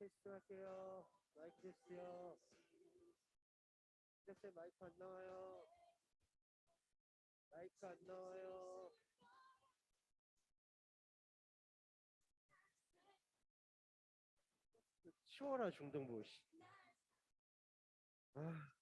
테스트 할게요. 마이크 테스트요. 쌤 마이크 안 나와요. 마이크 안 나와요. 치워라 중등부. 아.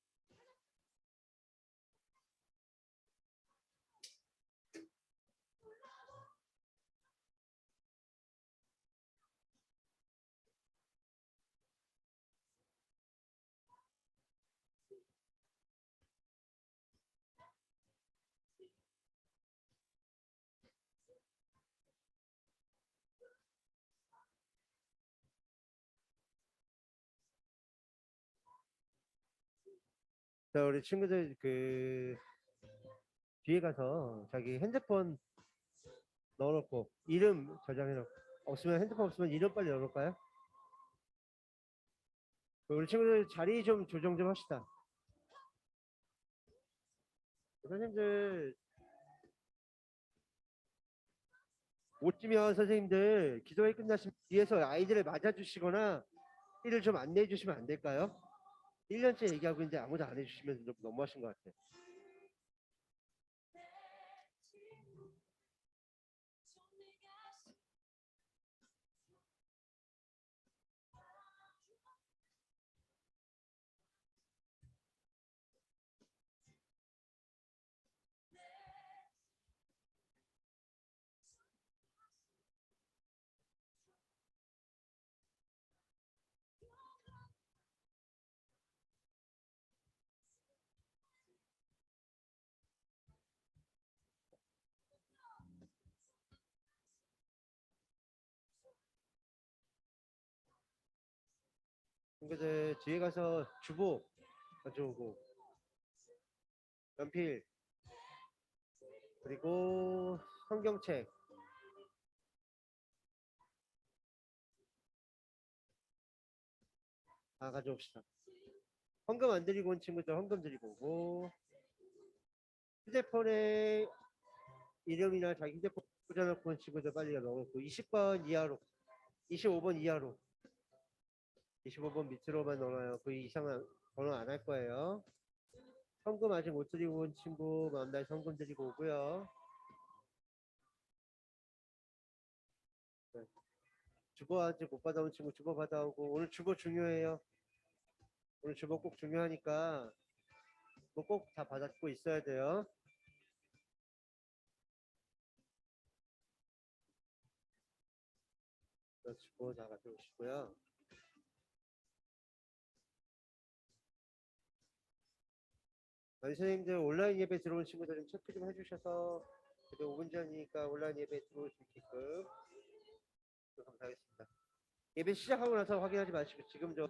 자, 우리 친구들 뒤에 가서 자기 핸드폰 넣어놓고 이름 저장해놓고 없으면 핸드폰 없으면 이름 빨리 넣어놓을까요? 우리 친구들 자리 좀 조정 좀 합시다. 선생님들 못 뛰면 선생님들 기도회 끝나시면 뒤에서 아이들을 맞아주시거나 일을 좀 안내해 주시면 안 될까요? 1년째 얘기하고 있는데 아무도 안 해주시면 좀 너무하신 것 같아요. 친구들 뒤에 가서 주보 가져오고 연필 그리고 성경책 다 가져옵시다. 헌금 안 드리고 온 친구들 헌금 드리고 오고 휴대폰에 이름이나 자기 휴대폰 꽂아놓고 온 친구들 빨리 넣어놓고 20번 이하로 25번 이하로 25번 밑으로만 넣어놔요. 그 이상은 번호 안 할 거예요. 헌금 아직 못 드리고 온 친구 마음날 헌금 드리고 오고요. 네. 주보 아직 못 받아온 친구 주보 받아오고 오늘 주보 중요해요. 오늘 주보 꼭 중요하니까 뭐 꼭 다 받았고 있어야 돼요. 주보 다 가져오시고요. 선생님들 온라인 예배 들어온 친구들 좀 체크 좀 해주셔서 그래도 5분 전이니까 온라인 예배 들어올 수 있게끔 감사하겠습니다. 예배 시작하고 나서 확인하지 마시고 지금 좀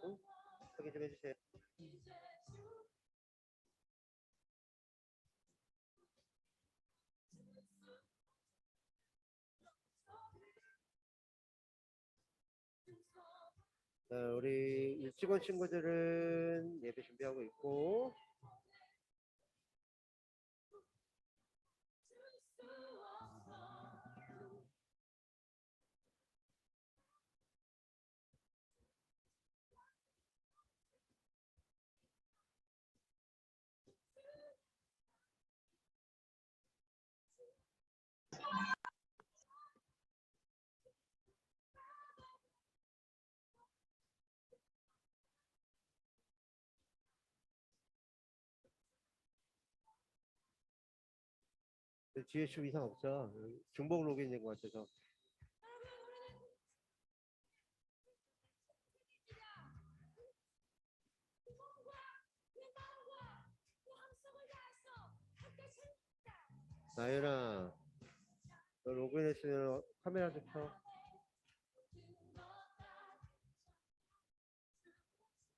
확인 좀 해주세요. 우리 일찍 온 친구들은 예배 준비하고 있고 뒤에 좀 이상 없죠. 중복 로그인 된 것 같아서. 나연아, 너 로그인 했으면 카메라 좀 켜.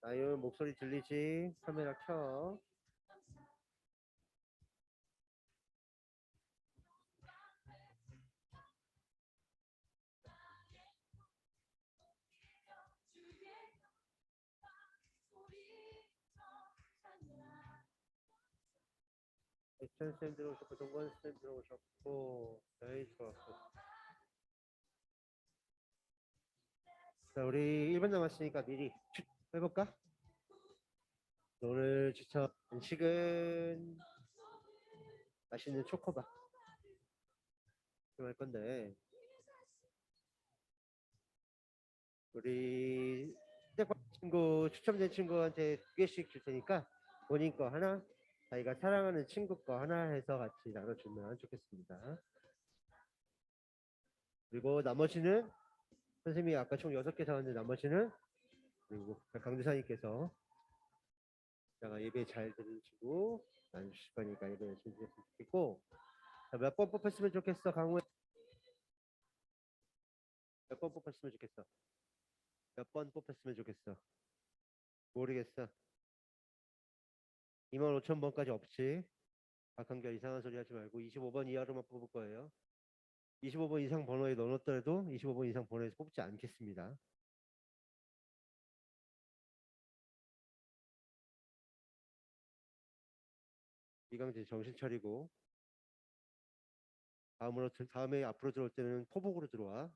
나연 목소리 들리지? 카메라 켜. 액션쌤 들어오셨고 동건쌤 들어오셨고 에이 좋았고 자, 우리 1분 남았으니까 미리 해볼까? 오늘 추천 음식은 맛있는 초코바 할 건데, 우리 친구 추첨된 친구한테 2개씩 줄 테니까 본인 거 하나, 자기가 사랑하는 친구 거 하나 해서 같이 나눠주면 좋겠습니다. 그리고 나머지는 선생님이 아까 총 6개 사왔는데 나머지는 그리고 강대사님께서 제가 예배 잘 들으시고 나눠주실 거니까 예배 열심히 드렸으면 좋겠고, 몇 번 뽑혔으면 좋겠어 강우에? 몇 번 뽑혔으면 좋겠어? 몇 번 뽑혔으면 좋겠어? 모르겠어. 25,000번까지 없지. 박한결 이상한 소리 하지 말고 25번 이하로만 뽑을 거예요. 25번 이상 번호에 넣어놨더라도 25번 이상 번호에서 뽑지 않겠습니다. 이강진 정신 차리고 다음에 앞으로 들어올 때는 포복으로 들어와.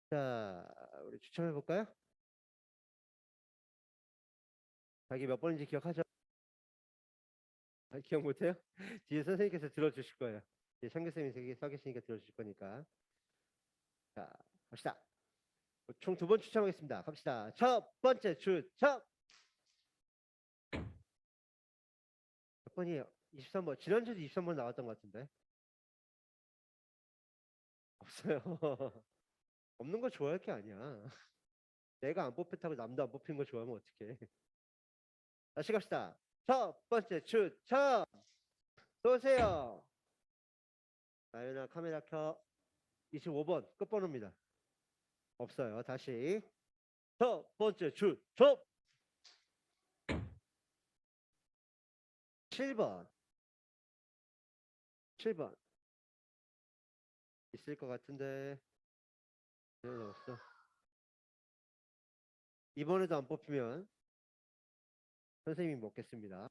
자, 우리 추첨해 볼까요? 자기 몇 번인지 기억하죠? 기억 못해요? 뒤에 선생님께서 들어주실 거예요. 뒤에 창교쌤이 서 계시니까 들어주실 거니까. 자, 갑시다. 총 2번 추첨하겠습니다. 갑시다. 첫 번째 추첨. 몇 번이에요? 23번. 지난주에도 23번 나왔던 것 같은데. 없어요. 없는 거 좋아할 게 아니야. 내가 안 뽑혔다고 남도 안 뽑힌 거 좋아하면 어떡해. 다시 갑시다. 첫 번째 추첨. 쏘세요. 나연아 카메라 켜. 25번 끝번호입니다. 없어요. 다시. 첫 번째 추첨. 7번. 7번. 있을 것 같은데. 없어. 이번에도 안 뽑히면 선생님이 먹겠습니다.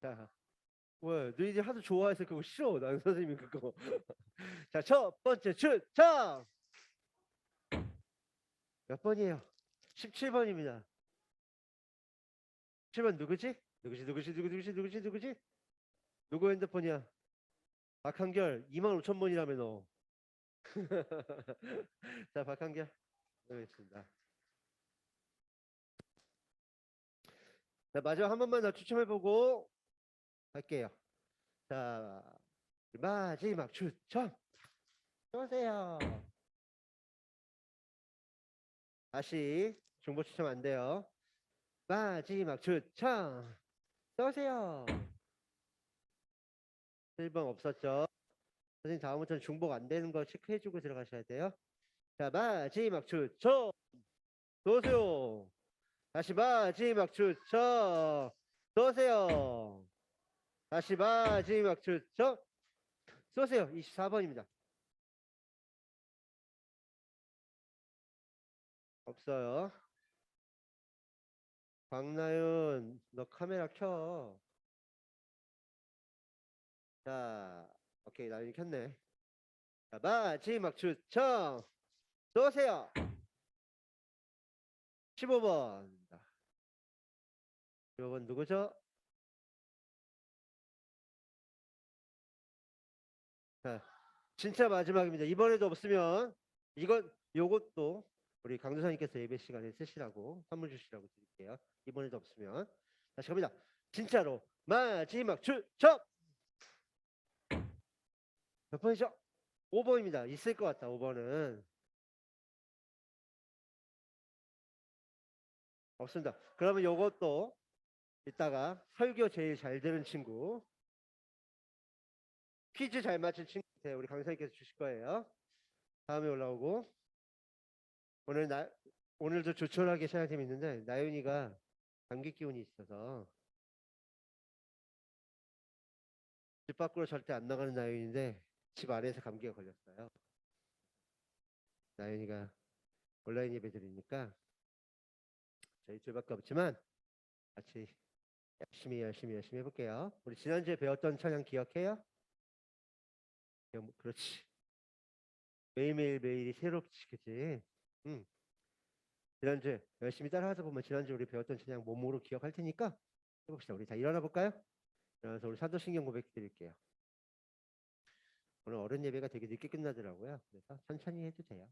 자, 왜? 너희들이 하도 좋아해서 그거 싫어. 나는 선생님이 그거. 자, 첫 번째 추첨. 몇 번이에요? 17번입니다. 7번 누구지? 누구지? 누구 핸드폰이야? 박한결 25,000번이라며 너. 자, 박한결. 알겠습니다. 자, 마지막 한 번만 더 추첨해보고 할게요. 자, 마지막 추첨. 쏘세요. 다시 중복 추첨 안 돼요. 마지막 추첨. 쏘세요. 1번 없었죠? 선생님 다음부터는 중복 안 되는 거 체크해주고 들어가셔야 돼요. 자, 마지막 추첨. 쏘세요. 다시 마지막 추첨. 쏘세요. 다시 마지막 추첨. 쏘세요. 24번입니다. 없어요. 박나윤, 너 카메라 켜. 자, 오케이, 나윤이 켰네. 자, 마지막 추첨. 쏘세요. 15번. 15번 누구죠? 자, 진짜 마지막입니다. 이번에도 없으면 요것도 우리 강도사님께서 예배 시간에 쓰시라고 선물 주시라고 드릴게요. 이번에도 없으면 다시 갑니다. 진짜로 마지막 추첨. 몇 번이죠? 5번입니다. 있을 것 같다. 5번은 없습니다. 그러면 요것도 이따가 설교 제일 잘 되는 친구, 퀴즈 잘 맞힌 친구한테 우리 강사님께서 주실 거예요. 다음에 올라오고 오늘도 조촐하게 촬영팀 있는데 나윤이가 감기 기운이 있어서 집 밖으로 절대 안 나가는 나윤인데 집 안에서 감기가 걸렸어요. 나윤이가 온라인 예배 드리니까 저희 둘밖에 없지만 같이 열심히 해볼게요. 우리 지난주에 배웠던 찬양 기억해요? 그렇지. 매일매일 매일이 새롭지, 그치? 응. 지난주에 열심히 따라하다 보면 지난주에 우리 배웠던 찬양 몸으로 기억할 테니까 해봅시다. 우리 다 일어나 볼까요? 일어나서 우리 사도신경 고백 드릴게요. 오늘 어른 예배가 되게 늦게 끝나더라고요. 그래서 천천히 해도 돼요.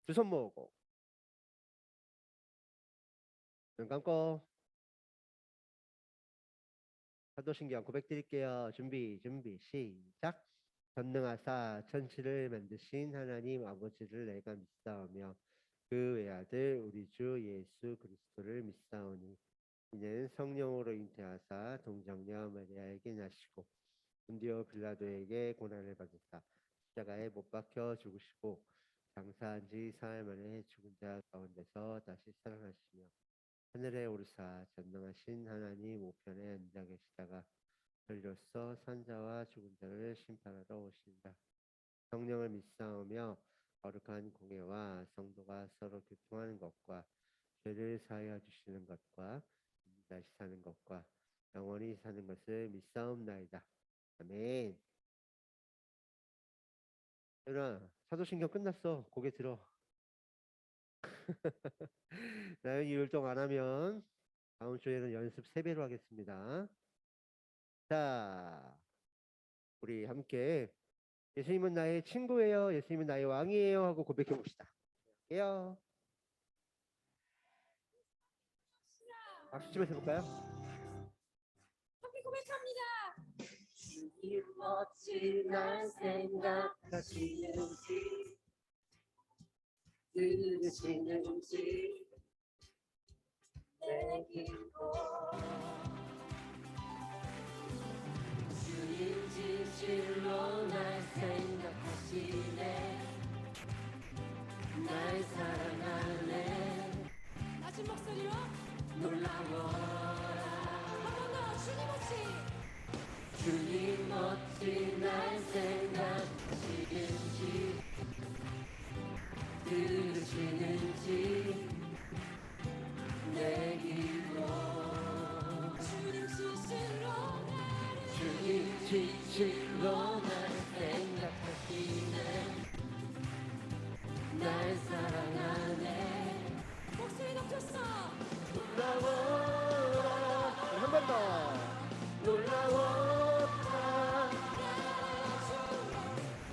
두 손 모으고 눈 감고 사도신경 고백 드릴게요. 준비 시작. 전능하사 천지를 만드신 하나님 아버지를 내가 믿사오며 그 외아들 우리 주 예수 그리스도를 믿사오니 이는 성령으로 잉태하사 동정녀 마리아에게 나시고 본디오 빌라도에게 고난을 받으사 십자가에 못 박혀 죽으시고 장사한 지 사흘 만에 죽은 자 가운데서 다시 살아나시며 하늘에 오르사 전능하신 하나님 우편에 앉아 계시다가 저리로서 산자와 죽은 자를 심판하러 오신다. 성령을 믿사오며 거룩한 공예와 성도가 서로 교통하는 것과 죄를 사하여 주시는 것과 다시 사는 것과 영원히 사는 것을 믿사옵나이다. 아멘. 얘들아, 사도신경 끝났어. 고개 들어. 나연이 율동 안 하면 다음 주에는 연습 3배로 하겠습니다. 자, 우리 함께 예수님은 나의 친구예요. 예수님은 나의 왕이에요. 하고 고백해 봅시다. 할게요. 박수 치면서 해볼까요? 함께 고백합니다. 주님 어찌 날 생각하시는지 들으시는지 내 기도 주님 진실로 날 생각하시네 날 사랑하네 낮은 목소리로 놀라워 한 번 더 주님 어찌 주님 어찌 날 생각하시는지 들으시는지 내 기도 주님 진실로 나를 주님 진실로 날 생각하시네 날 사랑하네 목소리 높였어. 놀라워 한 번 더. 놀라웠다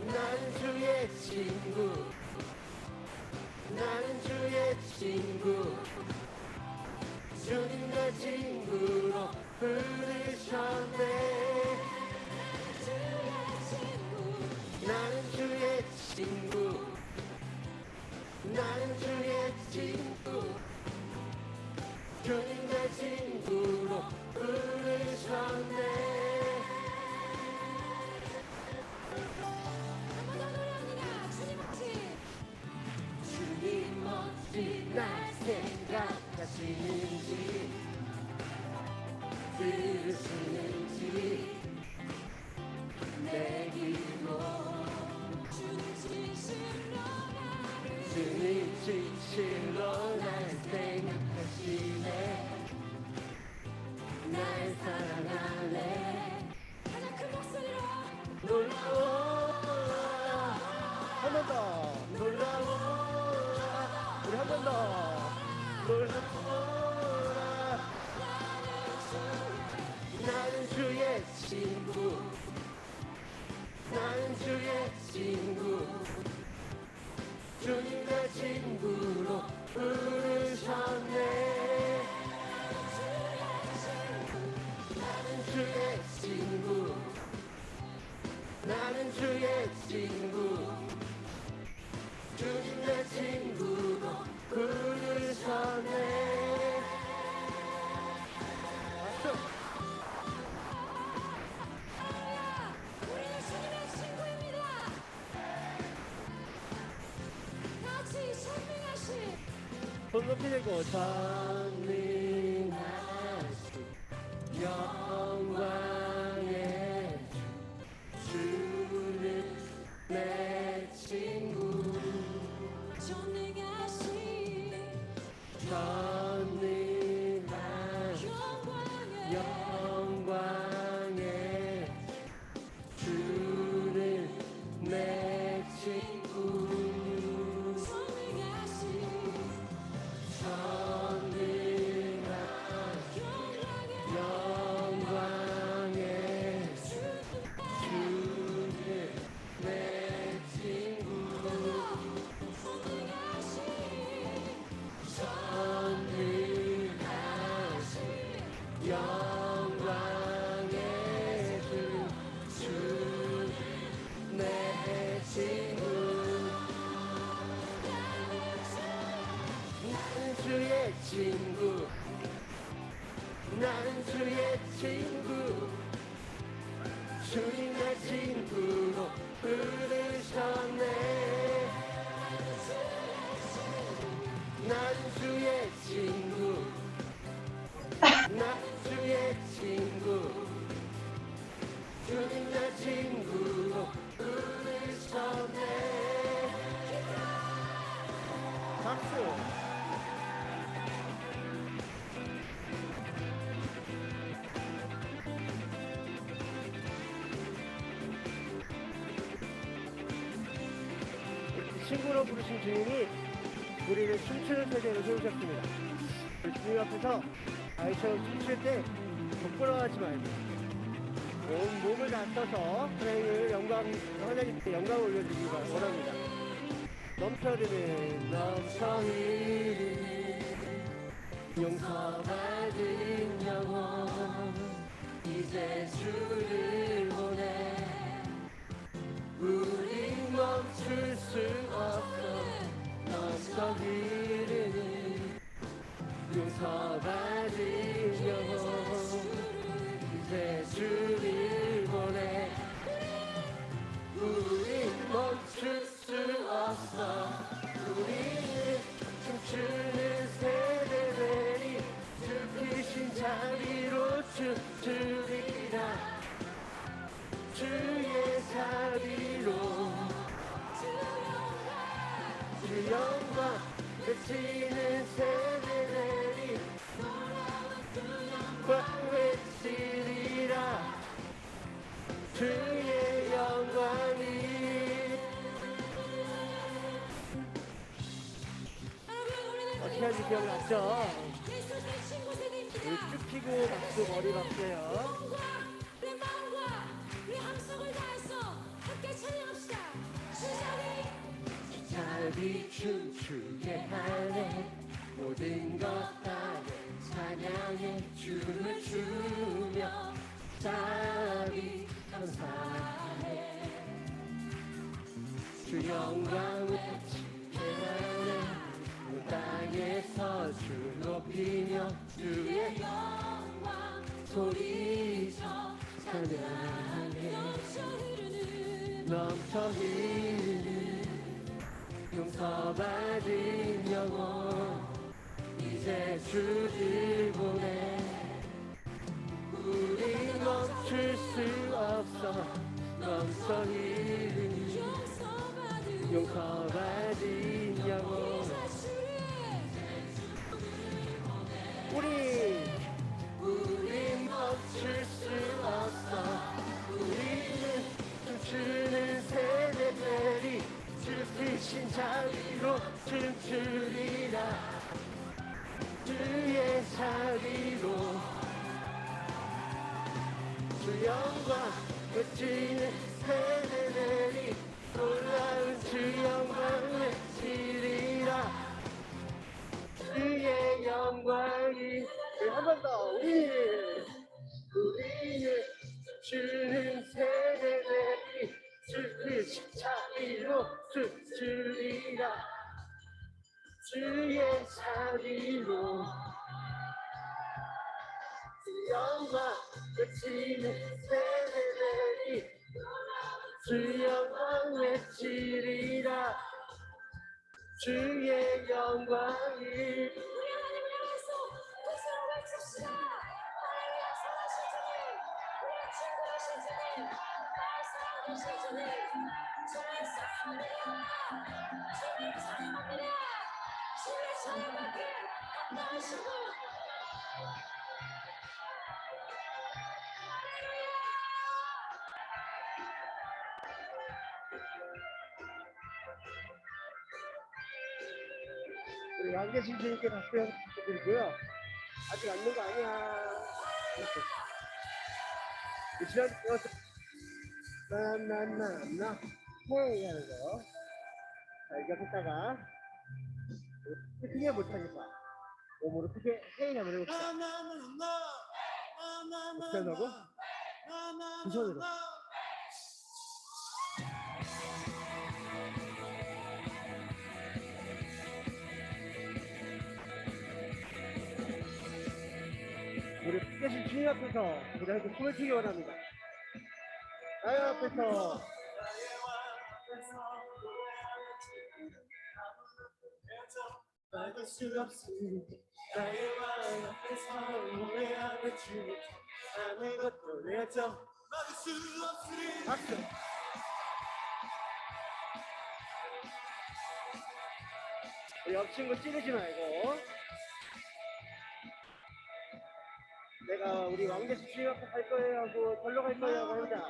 나는 주의 친구 나는 주의 친구 주님 내 친구로 부르셨네 주의 친구 나는 주의 친구 나는 주의 친구 주님 내 친구로 부르셨네 한 번 더 노래합니다. 주님 어찌 주님 어찌 날 생각하시는지 들으시는지 내 기도 주님 진실로 나를 주님 진실로 날 생각하시네 날 사랑하네 가장 큰 목소리로 놀라워 한 번 더. 놀라워 우리 한 번 더. 놀라워라 나는 주의 친구 나는 주의 친구 주님 내 친구로 부르셨네 나는 주의 친구 나는 주의 친구 주님 내 친구로 부르셨네 박수. 우리는 주님의 친구입니다. 같이 선명하신 손 높이 들고 전능하신 영광의 주 주는 내 친구 전능하신 전능한 영광의 영광의 주는 내 주님 내 친구로 부르셨네. 난 주의 친구, 난 주의 친구, 주님 내 친구로 부르셨네. 박수. 친구로 부르신 주님이 우리를 춤추는 세계로 세우셨습니다. 주님 앞에서 아이처럼 춤출 때 부끄러워하지 말고 온 몸을 다 써서 하나님께 영광을 올려주시기 원합니다. 넘쳐 흐르는 용서받은 영혼 이제 주를 보내. 우린 멈출 수 없어. 넘쳐 흐르는 용서받은 영혼 이제 주를 보내. 우린 멈출 수 없어. 우리는 춤추는 세대들이 주 자리로 춤추리라. 주의 자리로 주 영광 외치는 세대들이 외치리라. 주의 영광이. 어떻게 하는지 기억났죠? 우리 쭉 피고 박수 머리 박수요. 우리 마음과 우리 함성을 다해서 함께 찬양합시다. 자리 춤추게 하네. 모든 것 다 찬양해. 춤을 추며 자리 감사해. 주 영광 외치게 하네. 땅에서 주 높이며 주의 영광 소리쳐 찬양해. 넘쳐 흐르는 용서받은 영혼 이제 주를 보내. 우리 멈출 수 없어. 넘쳐 흐르는 용서받은 영혼 우리 멈출 수 없어. 우리는 춤추는 세대들이 주 크신 자리로 춤추리라. 주의 자리로 주 영광 외치는 세대들이 놀라운 주 영광 외치리라. 주의 영광이. 한 번 더. 우리는 주는 세대들이 주 자리로 춤추리라. 주의 자리로 주 영광 외치는 세대들이 주 영광 외치리라. 주의 영광이. 우리 하나님을 향해서 박수로 외칩시다. 하나님의 약속하신 주님, 우리의 친구하신 주님, 나의 사랑하신 주님, 주를 사랑합니다. 주를 찬양합니다. 주를 찬양하기에 합당하시고 우리 안 계신 주님께 박수 드리고요. 아직 앉는 거 아니야. 지난 나나나나 헤이 하는 거. 자, 이거 했다가 크게 못하니까 몸으로 크게 헤이 한번 해봅시다. 어떻게 한다고? 두 손으로. 우리 계신 주님 앞에서 우리 함께 숨을 쉬기 원합니다. 나의 앞에서 막을 수 없으니 나의 왕 앞에서 노래하는 주 아무것도 내줘 막을 수 없으니 박수. 우리 옆 친구 찌르지 말고. 내가 우리 왕제수 주님 앞에 갈 거예요 하고 절로 갈 거예요 하고 한다.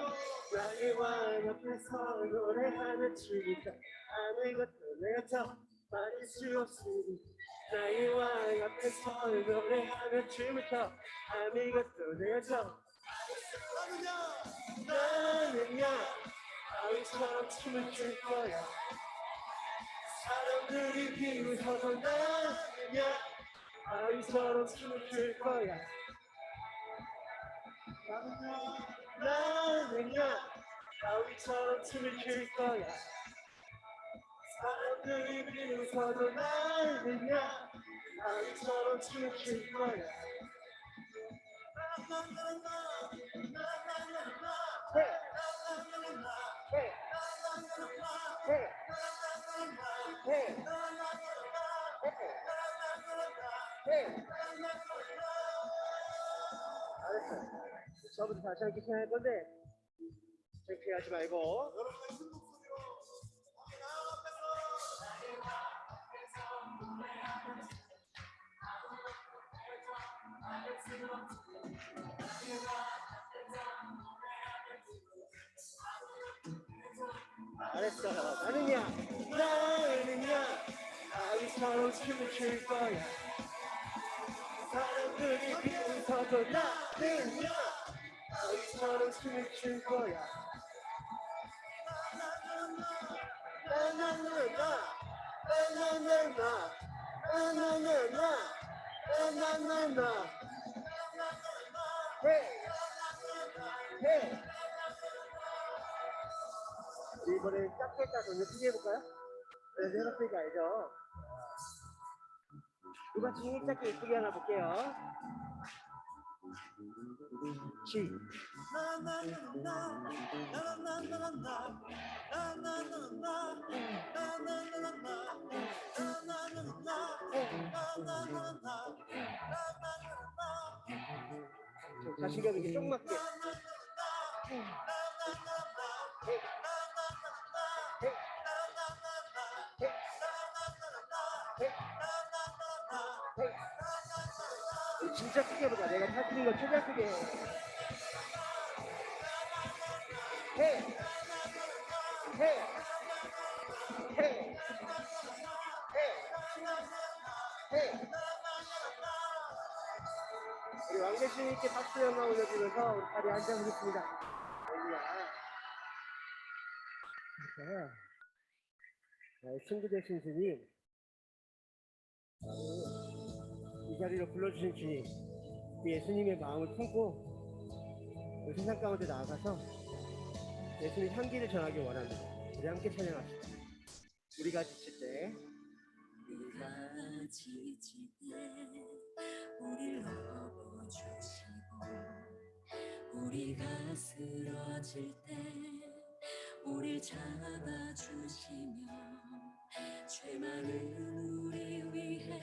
나의 왕 앞에서 노래하는 주니까 아무것도 내줘 막을 수 없으니 나의 왕 앞에서 노래하는 춤을 아무것도 내줘 나는야 아이처럼 춤을 출 거야 사람들이 비웃어도 나는야 아이처럼 춤을 출 거야 나는야 아이처럼 춤을 출 거야 사람들이 비웃어도 나는야 아이처럼 춤을 출 거야 알았어. 저부터 다시 함께 시작할 건데 창피하지 말고. 잘했어. 나는야 아이처럼 춤을 출 거야 사람들이 비웃어도 나는야 아이처럼 춤을 출 거야 이번에 작게 했다 더 크게 해볼까요? 네, 해봤으니까 알죠? 누가 제일 작게 예쁘게 하나 볼게요. 시. 자신감 있게 쏙 맞게. 진짜 크게 해보자. 내가 타트린 거 최대한 크게 해. 우리 왕대신님께 박수 연마 올려주면서 우리 다리 앉아보겠습니다. 나의 친구 되신 주님, 이 자리로 불러주신 주님, 그 예수님의 마음을 품고 그 세상 가운데 나아가서 예수님 향기를 전하기 원합니다. 우리 함께 찬양합시다. 우리가 지칠 때 우리가 지칠 때 우리를 업어주시고 우리가 쓰러질 때 우리를 잡아주시며 죄 많은 우리 위해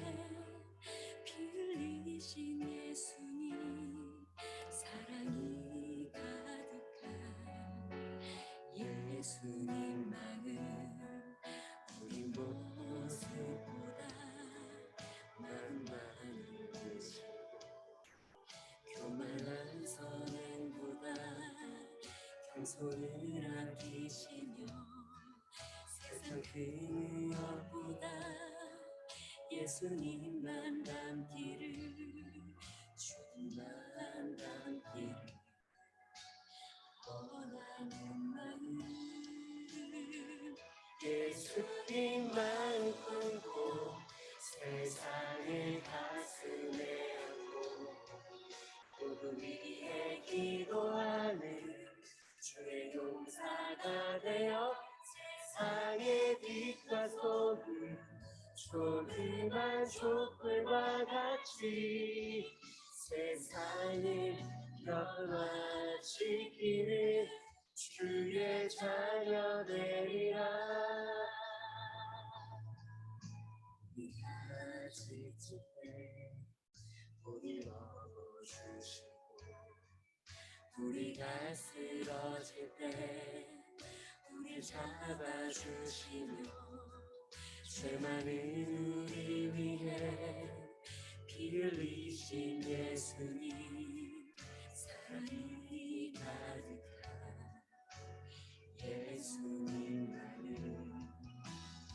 피 흘리신 예수님 사랑이 가득한 예수님 마음 우리 모습보다 마음 많은 듯이 교만한 선행보다 겸손을 아끼시며 세상 그 무엇보다 예수님만 닮기를 주님만 닮기를 원하는 마음 예수님만 품고 세상을 가슴에 안고 모두 위해 기도하는 주의 용사가 되어 세상의 빛과 소금 조그만 촛불과 같이 세상을 변화시키는 주 주의 자녀 되리라. 네가 지칠 때 우리 먹어주시고 우리가 쓰러질 때 우리 잡아주시며 죄 많은 우리 위해 피 흘리신 예수님 사랑이 가득한 예수님만은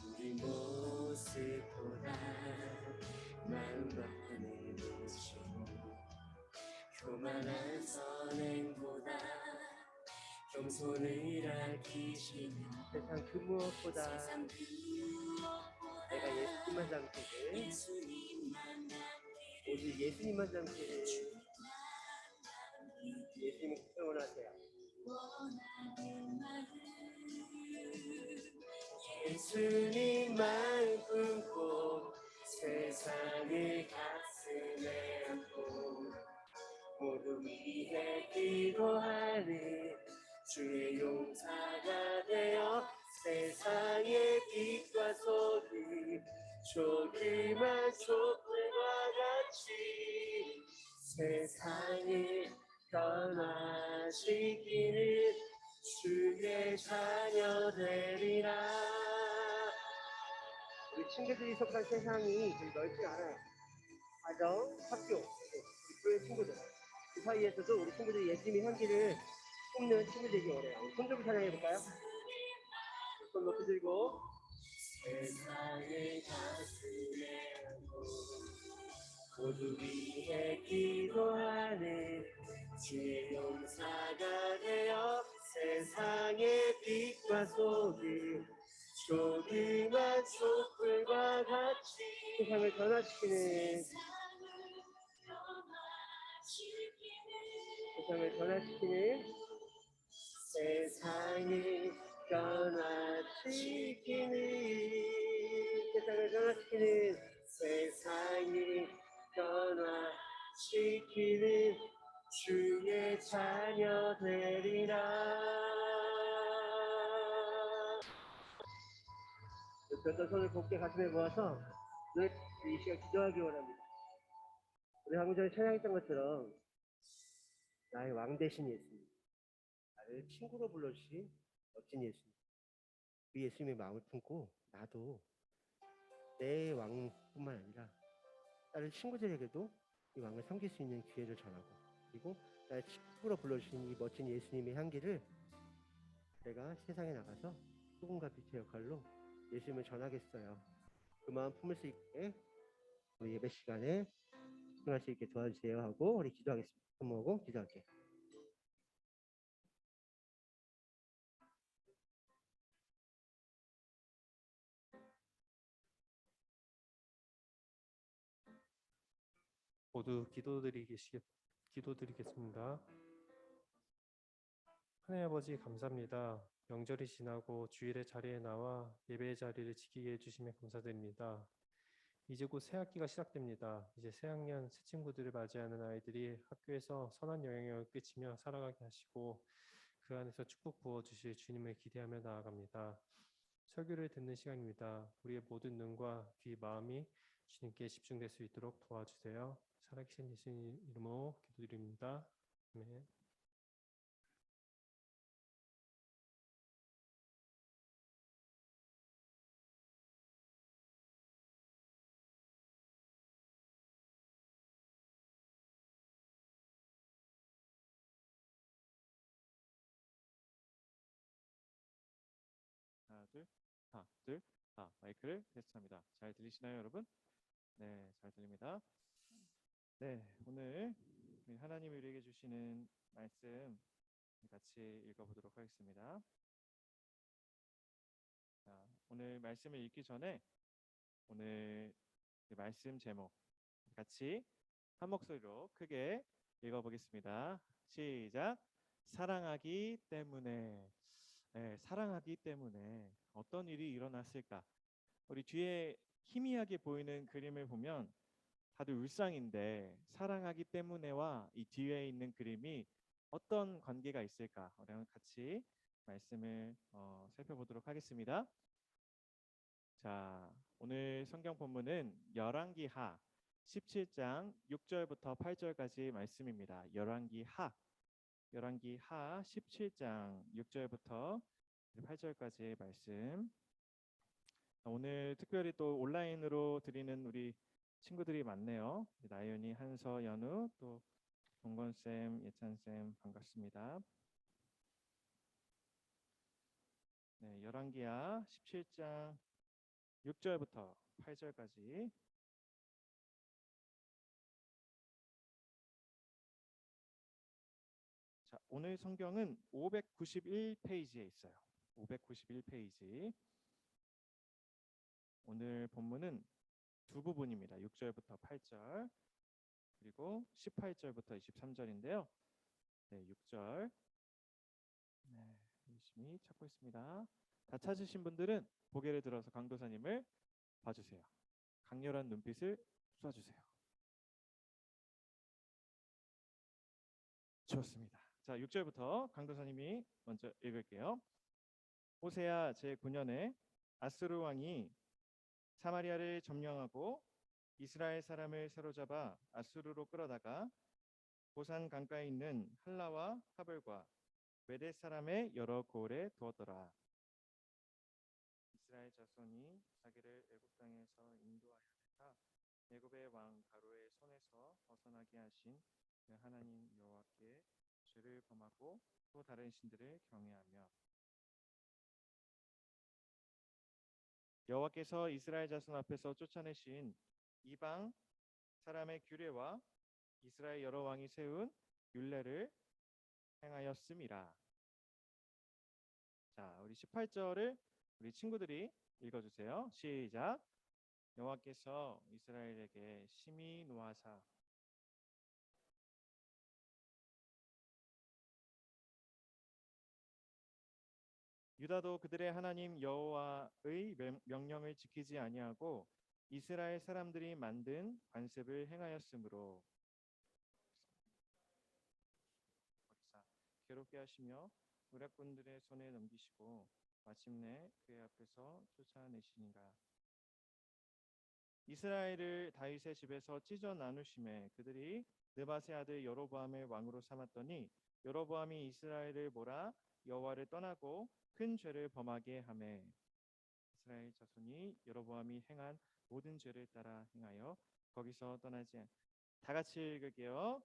우리 모습보다 마음만을 보시고 교만한 선행보다 겸손을 아끼시며 세상 그 무엇보다 세상 그 무엇보다 내가 예수님만 닮기를, 예수님만 닮기를 오직 예수님만 닮기를 예수님 응원하세요. 원하는 마음 예수님만 품고 세상을 가슴에 안고 모두 위해 기도하는 주의 용사가 되어 세상의 빛과 소리 조그만 촛불과 같이 세상을 변화시키는 주의 자녀 되리라. 우리 친구들이 속한 세상이 그리 넓지 않아요. 가정, 학교, 우리 교회 친구들 그 사이에서도 우리 친구들이 예수님의 향기를 뿜는 친구들이기 원해요. 손 들고 찬양해볼까요? 손 높이 들고 세상을 가슴에 안고 모두 위해 기도하는 주의 용사가 되어 세상의 빛과 소리 조그만 촛불과 같이 세상을 변화시키는 세상을 변화시키는 세상을 변화시키는 세상을 변화시키는 세상을 변화시키는 주의 자녀 되리라. 두 손을 곧게 가슴에 모아서 늘 이 시간 기도하기 원합니다. 우리 방금 전에 찬양했던 것처럼 나의 왕 대신 예수님, 나를 친구로 불러주신 멋진 예수님, 그 예수님의 마음을 품고 나도 내 왕뿐만 아니라 다른 친구들에게도 이 왕을 섬길 수 있는 기회를 전하고, 그리고 나의 친구로 불러주신 이 멋진 예수님의 향기를 내가 세상에 나가서 소금과 빛의 역할로 예수님을 전하겠어요. 그 마음 품을 수 있게 우리 예배 시간에 집중할 수 있게 도와주세요 하고 우리 기도하겠습니다. 손 모으고 기도할게요. 모두 기도드리겠습니다. 하나님 아버지 감사합니다. 명절이 지나고 주일의 자리에 나와 예배의 자리를 지키게 해주시면 감사드립니다. 이제 곧 새학기가 시작됩니다. 이제 새학년 새 친구들을 맞이하는 아이들이 학교에서 선한 영향력을 끼치며 살아가게 하시고 그 안에서 축복 부어주실 주님을 기대하며 나아갑니다. 설교를 듣는 시간입니다. 우리의 모든 눈과 귀, 마음이 주님께 집중될 수 있도록 도와주세요. 살아계신 예수님 이름으로 기도드립니다. 아멘. 하나, 둘, 하나, 둘, 마이크를 테스트합니다. 잘 들리시나요, 여러분? 네, 잘 들립니다. 네, 오늘 하나님이 우리에게 주시는 말씀 같이 읽어보도록 하겠습니다. 자, 오늘 말씀을 읽기 전에 오늘 그 말씀 제목 같이 한 목소리로 크게 읽어보겠습니다. 시작. 사랑하기 때문에. 네, 사랑하기 때문에 어떤 일이 일어났을까? 우리 뒤에 희미하게 보이는 그림을 보면 다들 울상인데 사랑하기 때문에와 이 뒤에 있는 그림이 어떤 관계가 있을까? 우리 같이 말씀을 살펴보도록 하겠습니다. 자, 오늘 성경 본문은 열왕기하 17장 6절부터 8절까지 말씀입니다. 열왕기하 17장 6절부터 8절까지의 말씀. 오늘 특별히 또 온라인으로 드리는 우리 친구들이 많네요. 나연이, 한서, 연우, 또 동건쌤, 예찬쌤 반갑습니다. 네, 열왕기하 17장 6절부터 8절까지. 자, 오늘 성경은 591페이지에 있어요. 591페이지. 오늘 본문은 두 부분입니다. 6절부터 8절 그리고 18절부터 23절인데요. 네, 6절. 네, 열심히 찾고 있습니다. 다 찾으신 분들은 고개를 들어서 강도사님을 봐주세요. 강렬한 눈빛을 쏴주세요. 좋습니다. 자, 6절부터 강도사님이 먼저 읽을게요. 호세아 제9년에 아스루 왕이 사마리아를 점령하고 이스라엘 사람을 사로잡아 아수르로 끌어다가 고산 강가에 있는 할라와 하볼과 메대 사람의 여러 고을에 두었더라. 이스라엘 자손이 자기를 애굽 땅에서 인도하여 내사 애굽의 왕 바로의 손에서 벗어나게 하신 그 하나님 여호와께 죄를 범하고 또 다른 신들을 경외하며 여호와께서 이스라엘 자손 앞에서 쫓아내신 이방 사람의 규례와 이스라엘 여러 왕이 세운 율례를 행하였음이라. 자, 우리 18절을 우리 친구들이 읽어주세요. 시작. 여호와께서 이스라엘에게 심히 노하사 유다도 그들의 하나님 여호와의 명령을 지키지 아니하고 이스라엘 사람들이 만든 관습을 행하였으므로 괴롭게 하시며 우략군들의 손에 넘기시고 마침내 그의 앞에서 쫓아내시니라. 이스라엘을 다윗의 집에서 찢어 나누심에 그들이 느밧의 아들 여로보암을 왕으로 삼았더니 여로보암이 이스라엘을 몰아 여호와를 떠나고 큰 죄를 범하게 하매 이스라엘 자손이 여로보암이 행한 모든 죄를 따라 행하여 거기서 떠나지 다 같이 읽을게요.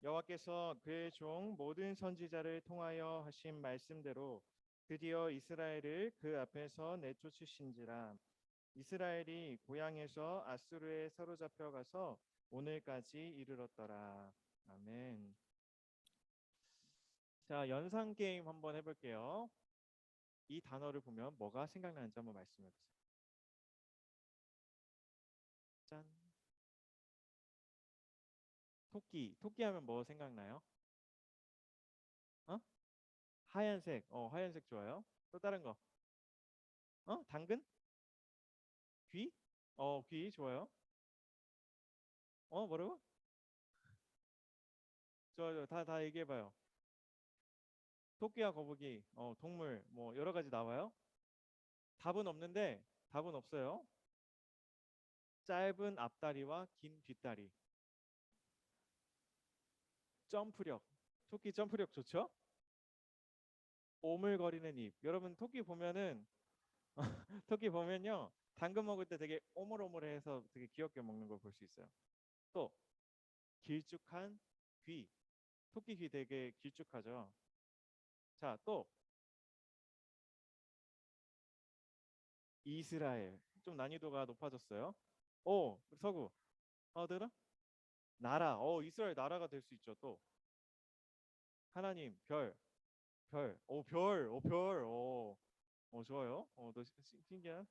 여호와께서 그의 종 모든 선지자를 통하여 하신 말씀대로 드디어 이스라엘을 그 앞에서 내쫓으신지라. 이스라엘이 고향에서 아수르에 사로잡혀 가서 오늘까지 이르렀더라. 아멘. 자, 연상 게임 한번 해볼게요. 이 단어를 보면 뭐가 생각나는지 한번 말씀해 보세요. 짠. 토끼 하면 뭐 생각나요? 하얀색. 하얀색 좋아요. 또 다른 거. 당근? 귀? 귀 좋아요. 뭐라고? 좋아요. 다 얘기해 봐요. 토끼와 거북이, 동물 뭐 여러 가지 나와요. 답은 없어요. 짧은 앞다리와 긴 뒷다리. 점프력. 토끼 점프력 좋죠? 오물거리는 입. 여러분 토끼 보면은 토끼 보면요. 당근 먹을 때 되게 오물오물해서 되게 귀엽게 먹는 걸 볼 수 있어요. 또 길쭉한 귀. 토끼 귀 되게 길쭉하죠. 자, 또 이스라엘. 좀 난이도가 높아졌어요. 서구. 들어? 나라. 이스라엘 나라가 될 수 있죠. 또 하나님, 별. 별. 좋아요. 너 신기한.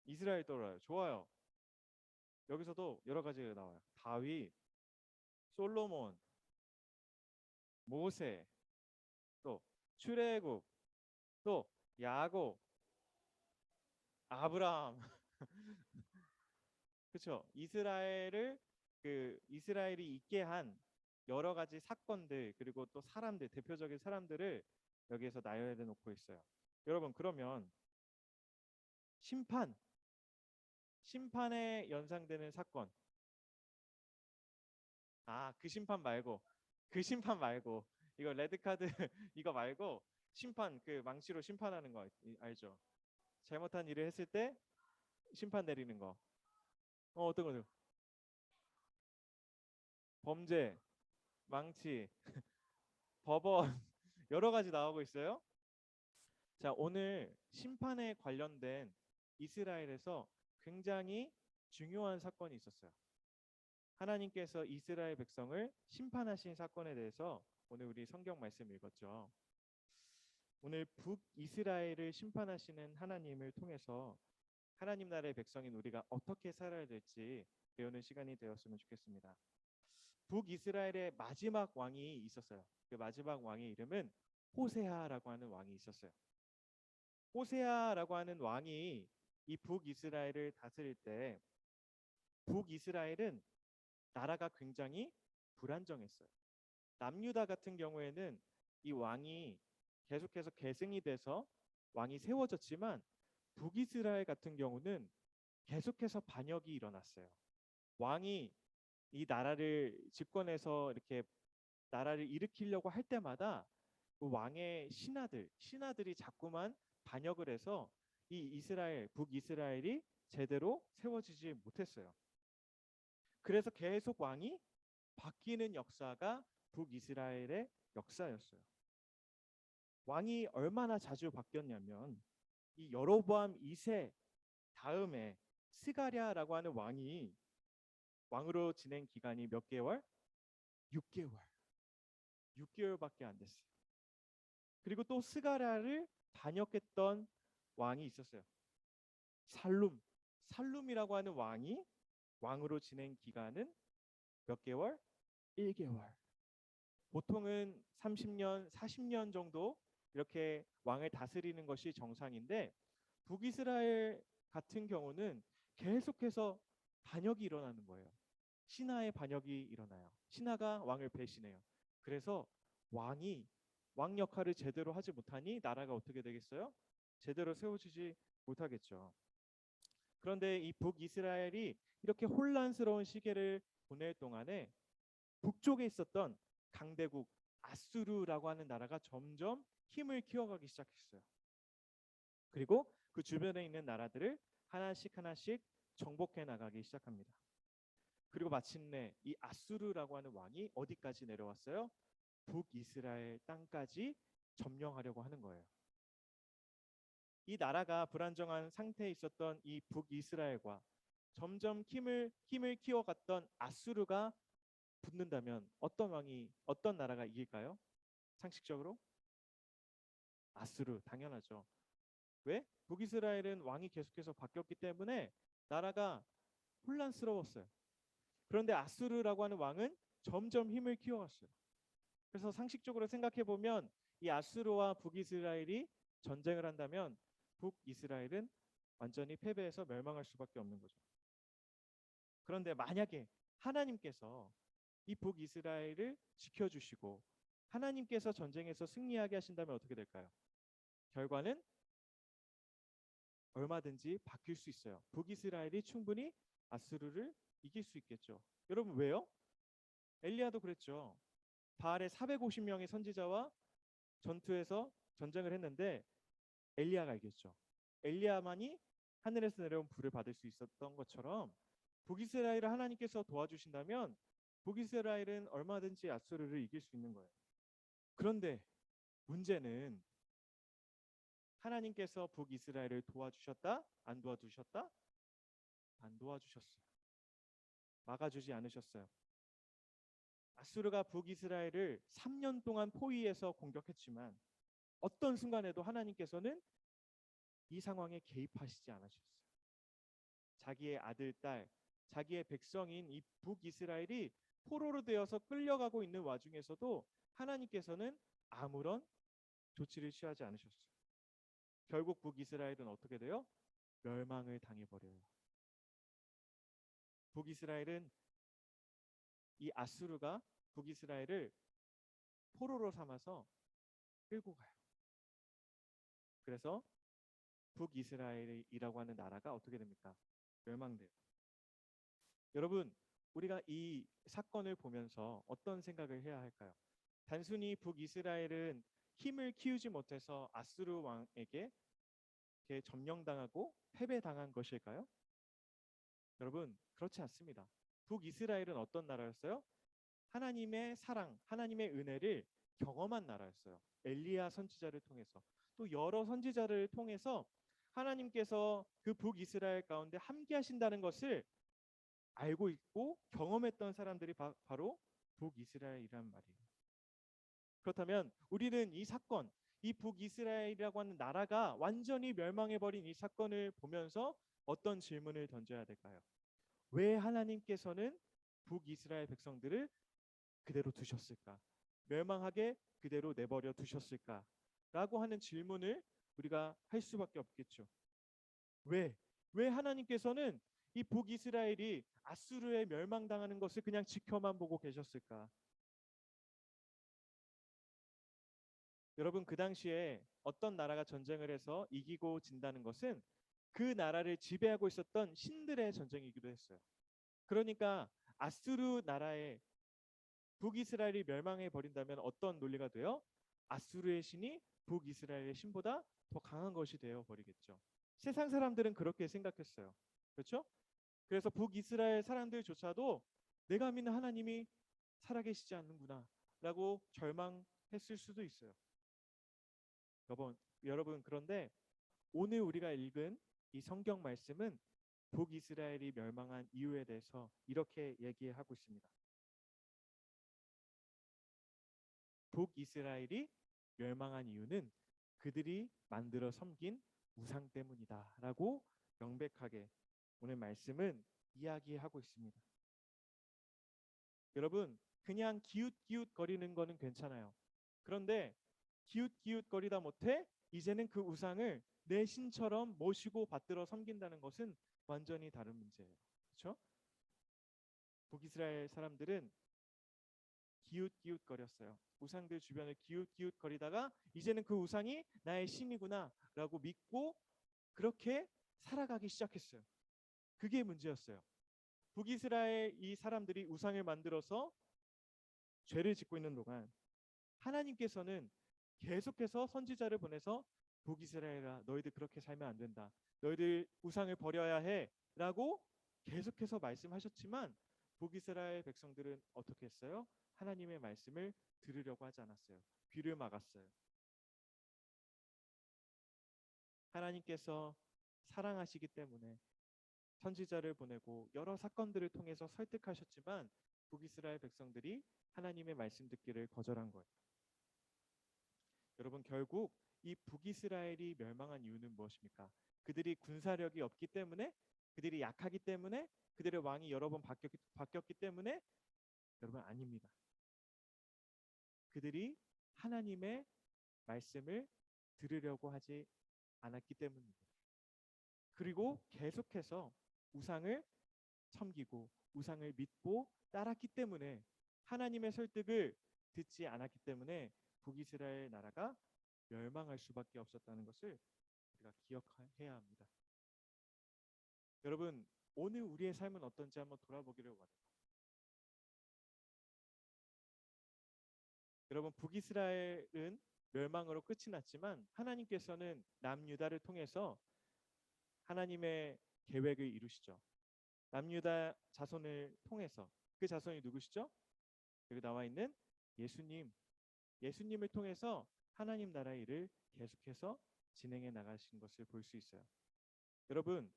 이스라엘 떠올라요. 좋아요. 여기서도 여러 가지가 나와요. 다윗, 솔로몬, 모세, 또 출애굽, 또 야곱, 아브라함. 그렇죠. 이스라엘이 있게 한 여러 가지 사건들 그리고 또 사람들 대표적인 사람들을 여기에서 나열해 놓고 있어요. 여러분 그러면 심판에 연상되는 사건. 그 심판 말고 이거 레드카드 이거 말고 심판 그 망치로 심판하는 거 알죠? 잘못한 일을 했을 때 심판 내리는 거. 어떤 거죠? 범죄, 망치, 법원 여러 가지 나오고 있어요. 자, 오늘 심판에 관련된 이스라엘에서 굉장히 중요한 사건이 있었어요. 하나님께서 이스라엘 백성을 심판하신 사건에 대해서 오늘 우리 성경 말씀 읽었죠. 오늘 북이스라엘을 심판하시는 하나님을 통해서 하나님 나라의 백성인 우리가 어떻게 살아야 될지 배우는 시간이 되었으면 좋겠습니다. 북이스라엘의 마지막 왕이 있었어요. 그 마지막 왕의 이름은 호세아라고 하는 왕이 있었어요. 호세아라고 하는 왕이 이 북이스라엘을 다스릴 때 북이스라엘은 나라가 굉장히 불안정했어요. 남유다 같은 경우에는 이 왕이 계속해서 계승이 돼서 왕이 세워졌지만 북이스라엘 같은 경우는 계속해서 반역이 일어났어요. 왕이 이 나라를 집권해서 이렇게 나라를 일으키려고 할 때마다 그 왕의 신하들이 자꾸만 반역을 해서 이 북이스라엘이 제대로 세워지지 못했어요. 그래서 계속 왕이 바뀌는 역사가 북이스라엘의 역사였어요. 왕이 얼마나 자주 바뀌었냐면 이 여로보암 2세 다음에 스가랴라고 하는 왕이 왕으로 지낸 기간이 몇 개월? 6개월밖에 안 됐어요. 그리고 또 스가랴를 반역했던 왕이 있었어요. 살룸이라고 하는 왕이 왕으로 지낸 기간은 몇 개월? 1개월. 보통은 30년, 40년 정도 이렇게 왕을 다스리는 것이 정상인데 북이스라엘 같은 경우는 계속해서 반역이 일어나는 거예요. 신하의 반역이 일어나요. 신하가 왕을 배신해요. 그래서 왕 역할을 제대로 하지 못하니 나라가 어떻게 되겠어요? 제대로 세워지지 못하겠죠. 그런데 이 북이스라엘이 이렇게 혼란스러운 시기를 보낼 동안에 북쪽에 있었던 강대국 아수르라고 하는 나라가 점점 힘을 키워가기 시작했어요. 그리고 그 주변에 있는 나라들을 하나씩 정복해 나가기 시작합니다. 그리고 마침내 이 아수르라고 하는 왕이 어디까지 내려왔어요? 북이스라엘 땅까지 점령하려고 하는 거예요. 이 나라가 불안정한 상태에 있었던 이 북이스라엘과 점점 힘을 키워갔던 아수르가 붙는다면 어떤 나라가 이길까요? 상식적으로 아수르, 당연하죠. 왜? 북이스라엘은 왕이 계속해서 바뀌었기 때문에 나라가 혼란스러웠어요. 그런데 아수르라고 하는 왕은 점점 힘을 키워갔어요. 그래서 상식적으로 생각해 보면 이 아수르와 북이스라엘이 전쟁을 한다면 북이스라엘은 완전히 패배해서 멸망할 수밖에 없는 거죠. 그런데 만약에 하나님께서 이 북이스라엘을 지켜주시고 하나님께서 전쟁에서 승리하게 하신다면 어떻게 될까요? 결과는 얼마든지 바뀔 수 있어요. 북이스라엘이 충분히 아수르를 이길 수 있겠죠. 여러분 왜요? 엘리야도 그랬죠. 바알의 450명의 선지자와 전투에서 전쟁을 했는데 엘리야가 이겼죠. 엘리야만이 하늘에서 내려온 불을 받을 수 있었던 것처럼 북이스라엘을 하나님께서 도와주신다면 북이스라엘은 얼마든지 아수르를 이길 수 있는 거예요. 그런데 문제는 하나님께서 북이스라엘을 도와주셨다? 안 도와주셨다? 안 도와주셨어요. 막아주지 않으셨어요. 아수르가 북이스라엘을 3년 동안 포위해서 공격했지만 어떤 순간에도 하나님께서는 이 상황에 개입하시지 않으셨어요. 자기의 아들, 딸, 자기의 백성인 이 북이스라엘이 포로로 되어서 끌려가고 있는 와중에서도 하나님께서는 아무런 조치를 취하지 않으셨어요. 결국 북이스라엘은 어떻게 돼요? 멸망을 당해버려요. 북이스라엘은 이 아수르가 북이스라엘을 포로로 삼아서 끌고 가요. 그래서 북이스라엘이라고 하는 나라가 어떻게 됩니까? 멸망돼요. 여러분, 우리가 이 사건을 보면서 어떤 생각을 해야 할까요? 단순히 북이스라엘은 힘을 키우지 못해서 아수르 왕에게 이렇게 점령당하고 패배당한 것일까요? 여러분, 그렇지 않습니다. 북이스라엘은 어떤 나라였어요? 하나님의 사랑, 하나님의 은혜를 경험한 나라였어요. 엘리야 선지자를 통해서, 또 여러 선지자를 통해서 하나님께서 그 북이스라엘 가운데 함께 하신다는 것을 알고 있고 경험했던 사람들이 바로 북이스라엘이란 말이에요. 그렇다면 우리는 이 사건, 이 북이스라엘이라고 하는 나라가 완전히 멸망해버린 이 사건을 보면서 어떤 질문을 던져야 될까요? 왜 하나님께서는 북이스라엘 백성들을 그대로 두셨을까? 멸망하게 그대로 내버려 두셨을까? 라고 하는 질문을 우리가 할 수밖에 없겠죠. 왜 하나님께서는 이 북이스라엘이 아수르에 멸망당하는 것을 그냥 지켜만 보고 계셨을까? 여러분, 그 당시에 어떤 나라가 전쟁을 해서 이기고 진다는 것은 그 나라를 지배하고 있었던 신들의 전쟁이기도 했어요. 그러니까 아수르 나라의 북이스라엘이 멸망해 버린다면 어떤 논리가 돼요? 아수르의 신이 북이스라엘의 신보다 더 강한 것이 되어 버리겠죠. 세상 사람들은 그렇게 생각했어요. 그렇죠? 그래서 북이스라엘 사람들조차도 내가 믿는 하나님이 살아계시지 않는구나 라고 절망했을 수도 있어요. 여러분, 그런데 오늘 우리가 읽은 이 성경 말씀은 북이스라엘이 멸망한 이유에 대해서 이렇게 얘기하고 있습니다. 북이스라엘이 멸망한 이유는 그들이 만들어 섬긴 우상 때문이다 라고 명백하게 오늘 말씀은 이야기하고 있습니다. 여러분, 그냥 기웃기웃거리는 거는 괜찮아요. 그런데 기웃기웃거리다 못해 이제는 그 우상을 내 신처럼 모시고 받들어 섬긴다는 것은 완전히 다른 문제예요. 그렇죠? 북이스라엘 사람들은 기웃기웃거렸어요. 우상들 주변을 기웃기웃거리다가 이제는 그 우상이 나의 신이구나 라고 믿고 그렇게 살아가기 시작했어요. 그게 문제였어요. 북이스라엘 이 사람들이 우상을 만들어서 죄를 짓고 있는 동안 하나님께서는 계속해서 선지자를 보내서 북이스라엘아, 너희들 그렇게 살면 안 된다. 너희들 우상을 버려야 해 라고 계속해서 말씀하셨지만 북이스라엘 백성들은 어떻게 했어요? 하나님의 말씀을 들으려고 하지 않았어요. 귀를 막았어요. 하나님께서 사랑하시기 때문에 선지자를 보내고 여러 사건들을 통해서 설득하셨지만 북이스라엘 백성들이 하나님의 말씀 듣기를 거절한 거예요. 여러분, 결국 이 북이스라엘이 멸망한 이유는 무엇입니까? 그들이 군사력이 없기 때문에, 그들이 약하기 때문에, 그들의 왕이 여러 번 바뀌었기 때문에? 여러분, 아닙니다. 그들이 하나님의 말씀을 들으려고 하지 않았기 때문입니다. 그리고 계속해서 우상을 섬기고 우상을 믿고 따랐기 때문에, 하나님의 설득을 듣지 않았기 때문에 북이스라엘 나라가 멸망할 수밖에 없었다는 것을 우리가 기억해야 합니다. 여러분, 오늘 우리의 삶은 어떤지 한번 돌아보기를 원해요. 여러분, 북이스라엘은 멸망으로 끝이 났지만 하나님께서는 남유다를 통해서 하나님의 계획을 이루시죠. 남유다 자손을 통해서, 그 자손이 누구시죠? 여기 나와 있는 예수님을 통해서 하나님 나라의 일을 계속해서 진행해 나가신 것을 볼 수 있어요. 여러분,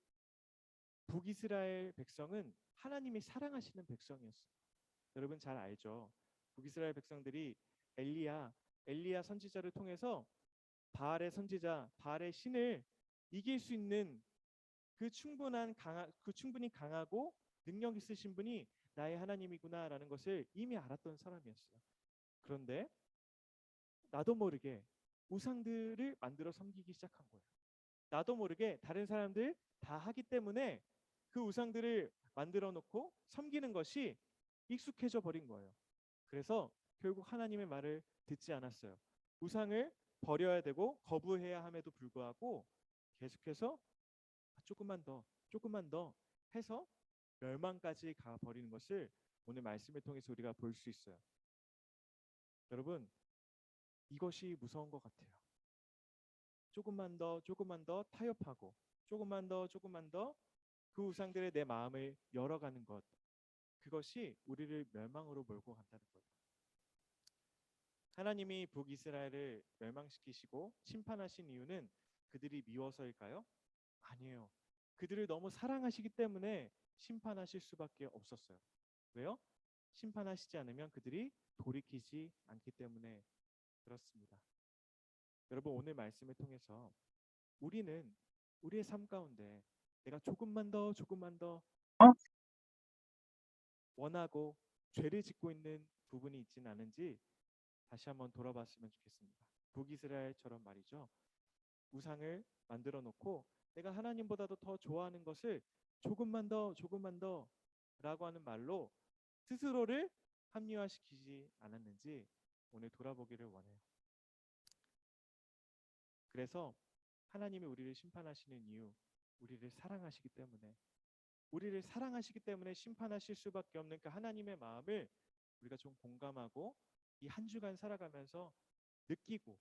북이스라엘 백성은 하나님이 사랑하시는 백성이었어요. 여러분 잘 알죠? 북이스라엘 백성들이 엘리야 선지자를 통해서 바알의 선지자, 바알의 신을 이길 수 있는 그 충분히 강하고 능력 있으신 분이 나의 하나님이구나라는 것을 이미 알았던 사람이었어요. 그런데 나도 모르게 우상들을 만들어 섬기기 시작한 거예요. 나도 모르게 다른 사람들 다 하기 때문에 그 우상들을 만들어 놓고 섬기는 것이 익숙해져 버린 거예요. 그래서 결국 하나님의 말을 듣지 않았어요. 우상을 버려야 되고 거부해야 함에도 불구하고 계속해서 조금만 더 해서 멸망까지 가 버리는 것을 오늘 말씀을 통해서 우리가 볼 수 있어요. 여러분, 이것이 무서운 것 같아요. 조금만 더 타협하고 조금만 더 그 우상들의 내 마음을 열어가는 것, 그것이 우리를 멸망으로 몰고 간다는 거예요. 하나님이 북이스라엘을 멸망시키시고 심판하신 이유는 그들이 미워서일까요? 아니에요. 그들을 너무 사랑하시기 때문에 심판하실 수밖에 없었어요. 왜요? 심판하시지 않으면 그들이 돌이키지 않기 때문에 그렇습니다. 여러분, 오늘 말씀을 통해서 우리는 우리의 삶 가운데 내가 조금만 더 원하고 죄를 짓고 있는 부분이 있지는 않은지 다시 한번 돌아봤으면 좋겠습니다. 북이스라엘처럼 말이죠. 우상을 만들어 놓고 내가 하나님보다도 더 좋아하는 것을 조금만 더 라고 하는 말로 스스로를 합리화시키지 않았는지 오늘 돌아보기를 원해요. 그래서 하나님이 우리를 심판하시는 이유, 우리를 사랑하시기 때문에 심판하실 수밖에 없는 그 하나님의 마음을 우리가 좀 공감하고 이 한 주간 살아가면서 느끼고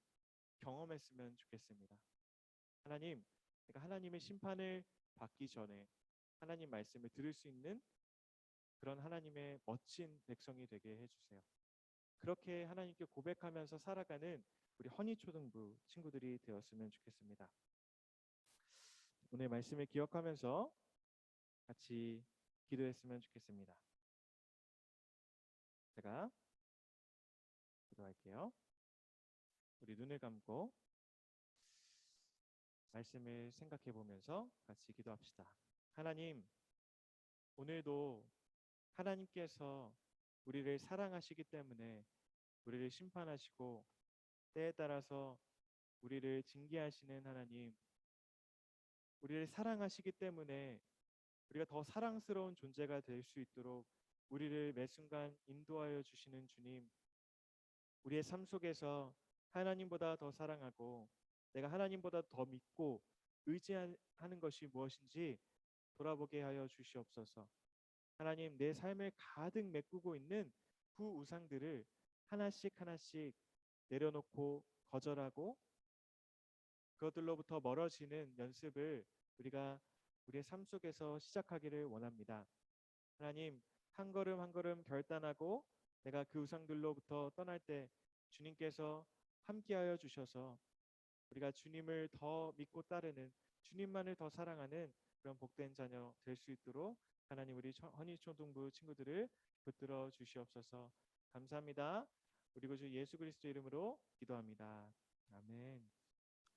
경험했으면 좋겠습니다. 하나님, 내가 하나님의 심판을 받기 전에 하나님 말씀을 들을 수 있는 그런 하나님의 멋진 백성이 되게 해주세요. 그렇게 하나님께 고백하면서 살아가는 우리 허니초등부 친구들이 되었으면 좋겠습니다. 오늘 말씀을 기억하면서 같이 기도했으면 좋겠습니다. 제가 기도할게요. 우리 눈을 감고 말씀을 생각해 보면서 같이 기도합시다. 하나님, 오늘도 하나님께서 우리를 사랑하시기 때문에 우리를 심판하시고 때에 따라서 우리를 징계하시는 하나님, 우리를 사랑하시기 때문에 우리가 더 사랑스러운 존재가 될 수 있도록 우리를 매 순간 인도하여 주시는 주님, 우리의 삶 속에서 하나님보다 더 사랑하고 내가 하나님보다 더 믿고 의지하는 것이 무엇인지 돌아보게 하여 주시옵소서. 하나님, 내 삶을 가득 메꾸고 있는 그 우상들을 하나씩 내려놓고 거절하고 그것들로부터 멀어지는 연습을 우리가 우리의 삶 속에서 시작하기를 원합니다. 하나님, 한 걸음 한 걸음 결단하고 내가 그 우상들로부터 떠날 때 주님께서 함께하여 주셔서 우리가 주님을 더 믿고 따르는, 주님만을 더 사랑하는 그런 복된 자녀 될 수 있도록 하나님, 우리 허니초등부 친구들을 붙들어 주시옵소서. 감사합니다. 우리 구주 예수 그리스도 이름으로 기도합니다. 아멘.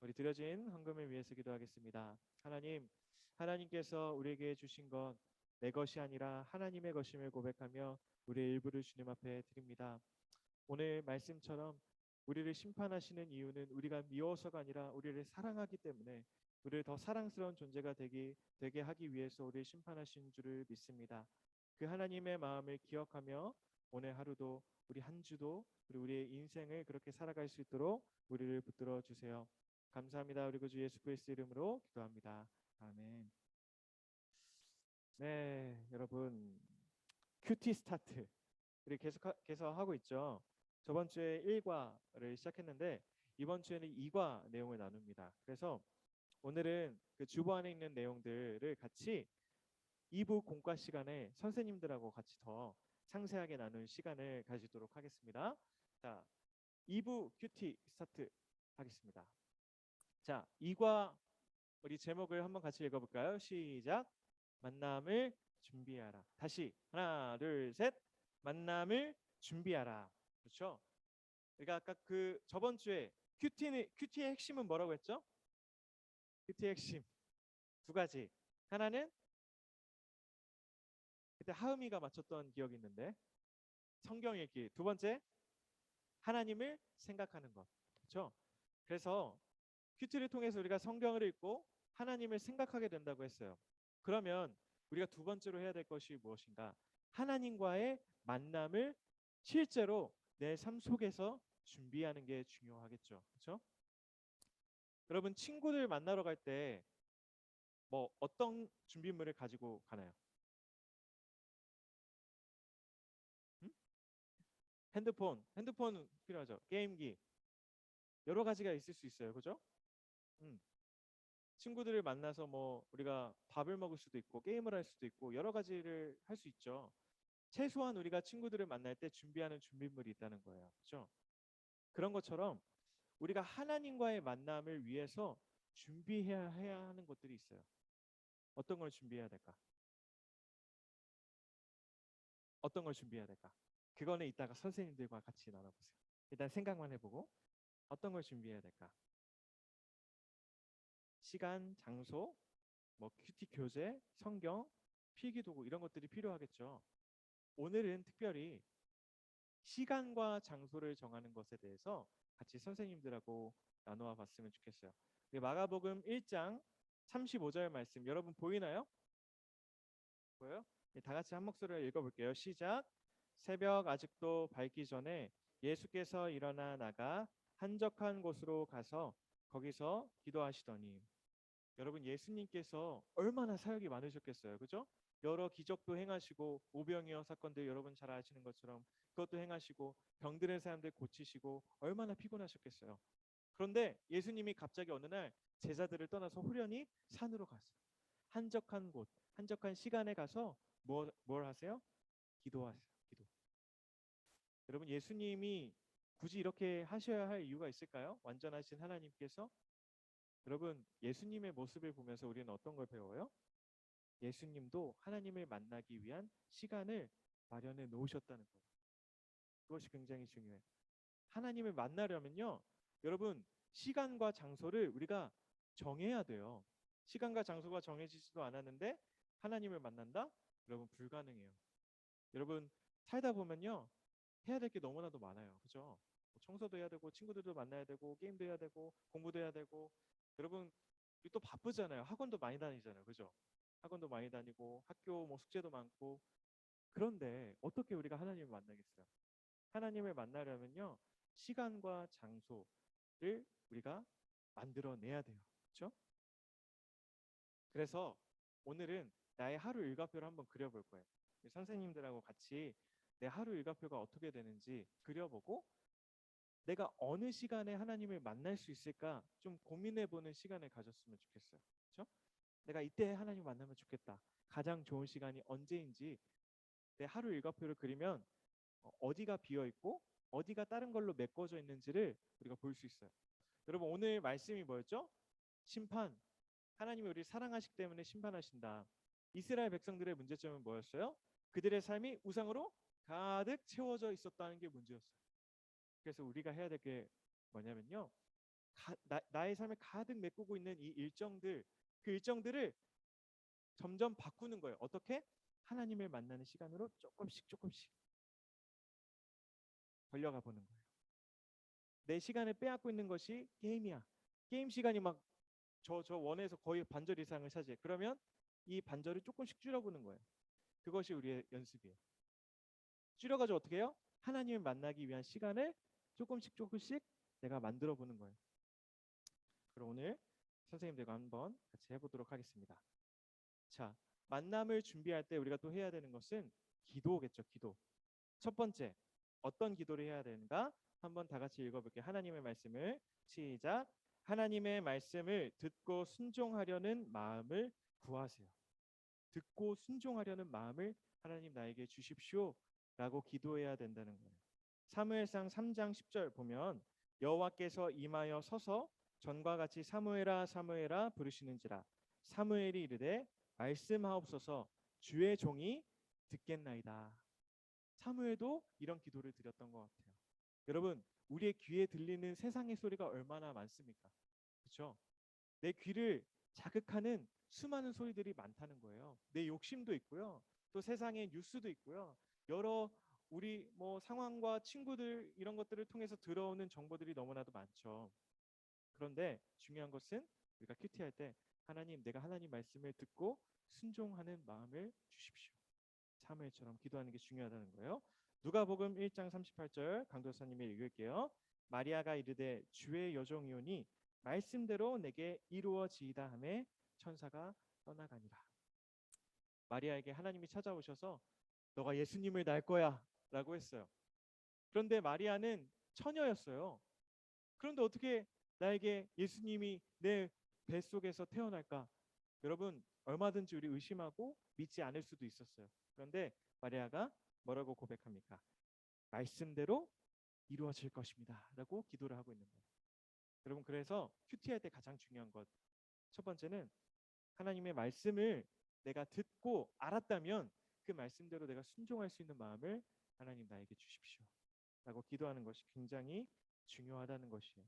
우리 드려진 헌금을 위해서 기도하겠습니다. 하나님, 하나님께서 우리에게 주신 건 내 것이 아니라 하나님의 것임을 고백하며 우리의 일부를 주님 앞에 드립니다. 오늘 말씀처럼 우리를 심판하시는 이유는 우리가 미워서가 아니라 우리를 사랑하기 때문에 우리를 더 사랑스러운 존재가 되게 하기 위해서 우리를 심판하신 줄을 믿습니다. 그 하나님의 마음을 기억하며 오늘 하루도 우리 한 주도 우리의 인생을 그렇게 살아갈 수 있도록 우리를 붙들어 주세요. 감사합니다. 우리 구주 예수 그리스도 이름으로 기도합니다. 아멘. 네, 여러분, 큐티 스타트 우리 계속 하고 있죠. 저번 주에 1과를 시작했는데 이번 주에는 2과 내용을 나눕니다. 그래서 오늘은 그 주보 안에 있는 내용들을 같이 2부 공과 시간에 선생님들하고 같이 더 상세하게 나눈 시간을 가지도록 하겠습니다. 자, 2부 큐티 스타트 하겠습니다. 자, 2과 우리 제목을 한번 같이 읽어볼까요? 시작. 만남을 준비하라. 다시 하나, 둘, 셋. 만남을 준비하라. 그렇죠? 그러니까 아까 그 저번 주에 큐티의 핵심은 뭐라고 했죠? 큐티의 핵심 두 가지. 하나는 그때 하은이가 맞췄던 기억이 있는데 성경 읽기. 두 번째, 하나님을 생각하는 것. 그렇죠? 그래서 큐티를 통해서 우리가 성경을 읽고 하나님을 생각하게 된다고 했어요. 그러면 우리가 두 번째로 해야 될 것이 무엇인가? 하나님과의 만남을 실제로 내 삶 속에서 준비하는 게 중요하겠죠. 그렇죠? 여러분 친구들 만나러 갈 때 뭐 어떤 준비물을 가지고 가나요? 음? 핸드폰 필요하죠. 게임기 여러 가지가 있을 수 있어요. 그죠? 음. 친구들을 만나서 뭐 우리가 밥을 먹을 수도 있고 게임을 할 수도 있고 여러 가지를 할 수 있죠. 최소한 우리가 친구들을 만날 때 준비하는 준비물이 있다는 거예요. 그렇죠? 그런 것처럼 우리가 하나님과의 만남을 위해서 해야 하는 것들이 있어요. 어떤 걸 준비해야 될까? 어떤 걸 준비해야 될까? 그거는 이따가 선생님들과 같이 나눠보세요. 일단 생각만 해보고 어떤 걸 준비해야 될까? 시간, 장소, 뭐 큐티 교재, 성경, 필기도구 이런 것들이 필요하겠죠. 오늘은 특별히 시간과 장소를 정하는 것에 대해서 같이 선생님들하고 나누어 봤으면 좋겠어요. 마가복음 1장 35절 말씀 여러분 보이나요? 보여요? 다 같이 한 목소리로 읽어볼게요. 시작. 새벽 아직도 밝기 전에 예수께서 일어나 나가 한적한 곳으로 가서 거기서 기도하시더니 여러분 예수님께서 얼마나 사역이 많으셨겠어요. 그죠? 여러 기적도 행하시고 오병이어 사건들 여러분 잘 아시는 것처럼 그것도 행하시고 병드는 사람들 고치시고 얼마나 피곤하셨겠어요. 그런데 예수님이 갑자기 어느 날 제자들을 떠나서 후련히 산으로 갔어요. 한적한 곳, 한적한 시간에 가서 뭘 하세요? 기도하세요. 기도. 여러분 예수님이 굳이 이렇게 하셔야 할 이유가 있을까요? 완전하신 하나님께서 여러분 예수님의 모습을 보면서 우리는 어떤 걸 배워요? 예수님도 하나님을 만나기 위한 시간을 마련해 놓으셨다는 거예요. 그것이 굉장히 중요해요. 하나님을 만나려면요. 여러분 시간과 장소를 우리가 정해야 돼요. 시간과 장소가 정해지지도 않았는데 하나님을 만난다? 여러분 불가능해요. 여러분 살다 보면요. 해야 될 게 너무나도 많아요. 그죠? 뭐 청소도 해야 되고 친구들도 만나야 되고 게임도 해야 되고 공부도 해야 되고 여러분 또 바쁘잖아요. 학원도 많이 다니잖아요. 그죠? 학원도 많이 다니고 학교 뭐 숙제도 많고 그런데 어떻게 우리가 하나님을 만나겠어요? 하나님을 만나려면요. 시간과 장소를 우리가 만들어내야 돼요. 그렇죠? 그래서 오늘은 나의 하루 일과표를 한번 그려볼 거예요. 선생님들하고 같이 내 하루 일과표가 어떻게 되는지 그려보고 내가 어느 시간에 하나님을 만날 수 있을까 좀 고민해보는 시간을 가졌으면 좋겠어요. 그렇죠? 내가 이때 하나님 만나면 좋겠다. 가장 좋은 시간이 언제인지 내 하루 일과표를 그리면 어디가 비어 있고 어디가 다른 걸로 메꿔져 있는지를 우리가 볼 수 있어요. 여러분 오늘 말씀이 뭐였죠? 심판. 하나님이 우리를 사랑하시기 때문에 심판하신다. 이스라엘 백성들의 문제점은 뭐였어요? 그들의 삶이 우상으로 가득 채워져 있었다는 게 문제였어요. 그래서 우리가 해야 될 게 뭐냐면요. 나의 삶을 가득 메꾸고 있는 이 일정들, 그 일정들을 점점 바꾸는 거예요. 어떻게? 하나님을 만나는 시간으로 조금씩 벌려가 보는 거예요. 내 시간을 빼앗고 있는 것이 게임이야. 게임 시간이 막 저 원에서 거의 반절 이상을 차지해. 그러면 이 반절을 조금씩 줄여보는 거예요. 그것이 우리의 연습이에요. 줄여가지고 어떻게 해요? 하나님을 만나기 위한 시간을 조금씩 내가 만들어 보는 거예요. 그럼 오늘 선생님들과 한번 같이 해보도록 하겠습니다. 자, 만남을 준비할 때 우리가 또 해야 되는 것은 기도겠죠. 기도. 첫 번째, 어떤 기도를 해야 되는가? 한번 다 같이 읽어볼게요. 하나님의 말씀을 시작. 하나님의 말씀을 듣고 순종하려는 마음을 구하세요. 듣고 순종하려는 마음을 하나님 나에게 주십시오 라고 기도해야 된다는 거예요. 사무엘상 3장 10절 보면 여호와께서 임하여 서서 전과 같이 사무엘아 사무엘아 부르시는지라 사무엘이 이르되 말씀하옵소서 주의 종이 듣겠나이다. 사무엘도 이런 기도를 드렸던 것 같아요. 여러분 우리의 귀에 들리는 세상의 소리가 얼마나 많습니까? 그렇죠? 내 귀를 자극하는 수많은 소리들이 많다는 거예요. 내 욕심도 있고요. 또 세상의 뉴스도 있고요. 여러 우리 뭐 상황과 친구들 이런 것들을 통해서 들어오는 정보들이 너무나도 많죠. 그런데 중요한 것은 우리가 큐티할 때 하나님 내가 하나님 말씀을 듣고 순종하는 마음을 주십시오. 사무엘처럼 기도하는 게 중요하다는 거예요. 누가복음 1장 38절 강도사님이 읽을게요. 마리아가 이르되 주의 여종이오니 말씀대로 내게 이루어지이다 하매 천사가 떠나가니라. 마리아에게 하나님이 찾아오셔서 너가 예수님을 낳을 거야 라고 했어요. 그런데 마리아는 처녀였어요. 그런데 어떻게 나에게 예수님이 내 뱃속에서 태어날까? 여러분, 얼마든지 우리 의심하고 믿지 않을 수도 있었어요. 그런데 마리아가 뭐라고 고백합니까? 말씀대로 이루어질 것입니다 라고 기도를 하고 있는 거예요. 여러분, 그래서 큐티할 때 가장 중요한 것 첫 번째는 하나님의 말씀을 내가 듣고 알았다면 그 말씀대로 내가 순종할 수 있는 마음을 하나님 나에게 주십시오 라고 기도하는 것이 굉장히 중요하다는 것이에요.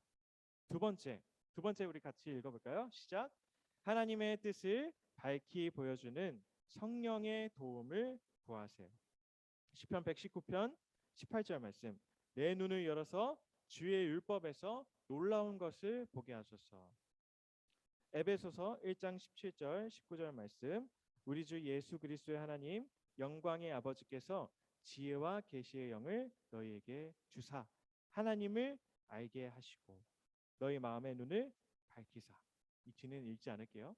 두 번째 우리 같이 읽어볼까요? 시작. 하나님의 뜻을 밝히 보여주는 성령의 도움을 구하세요. 시편 119편 18절 말씀. 내 눈을 열어서 주의 율법에서 놀라운 것을 보게 하소서. 에베소서 1장 17절 19절 말씀. 우리 주 예수 그리스도의 하나님 영광의 아버지께서 지혜와 계시의 영을 너희에게 주사 하나님을 알게 하시고 너희 마음의 눈을 밝히사. 이 뒤는 읽지 않을게요.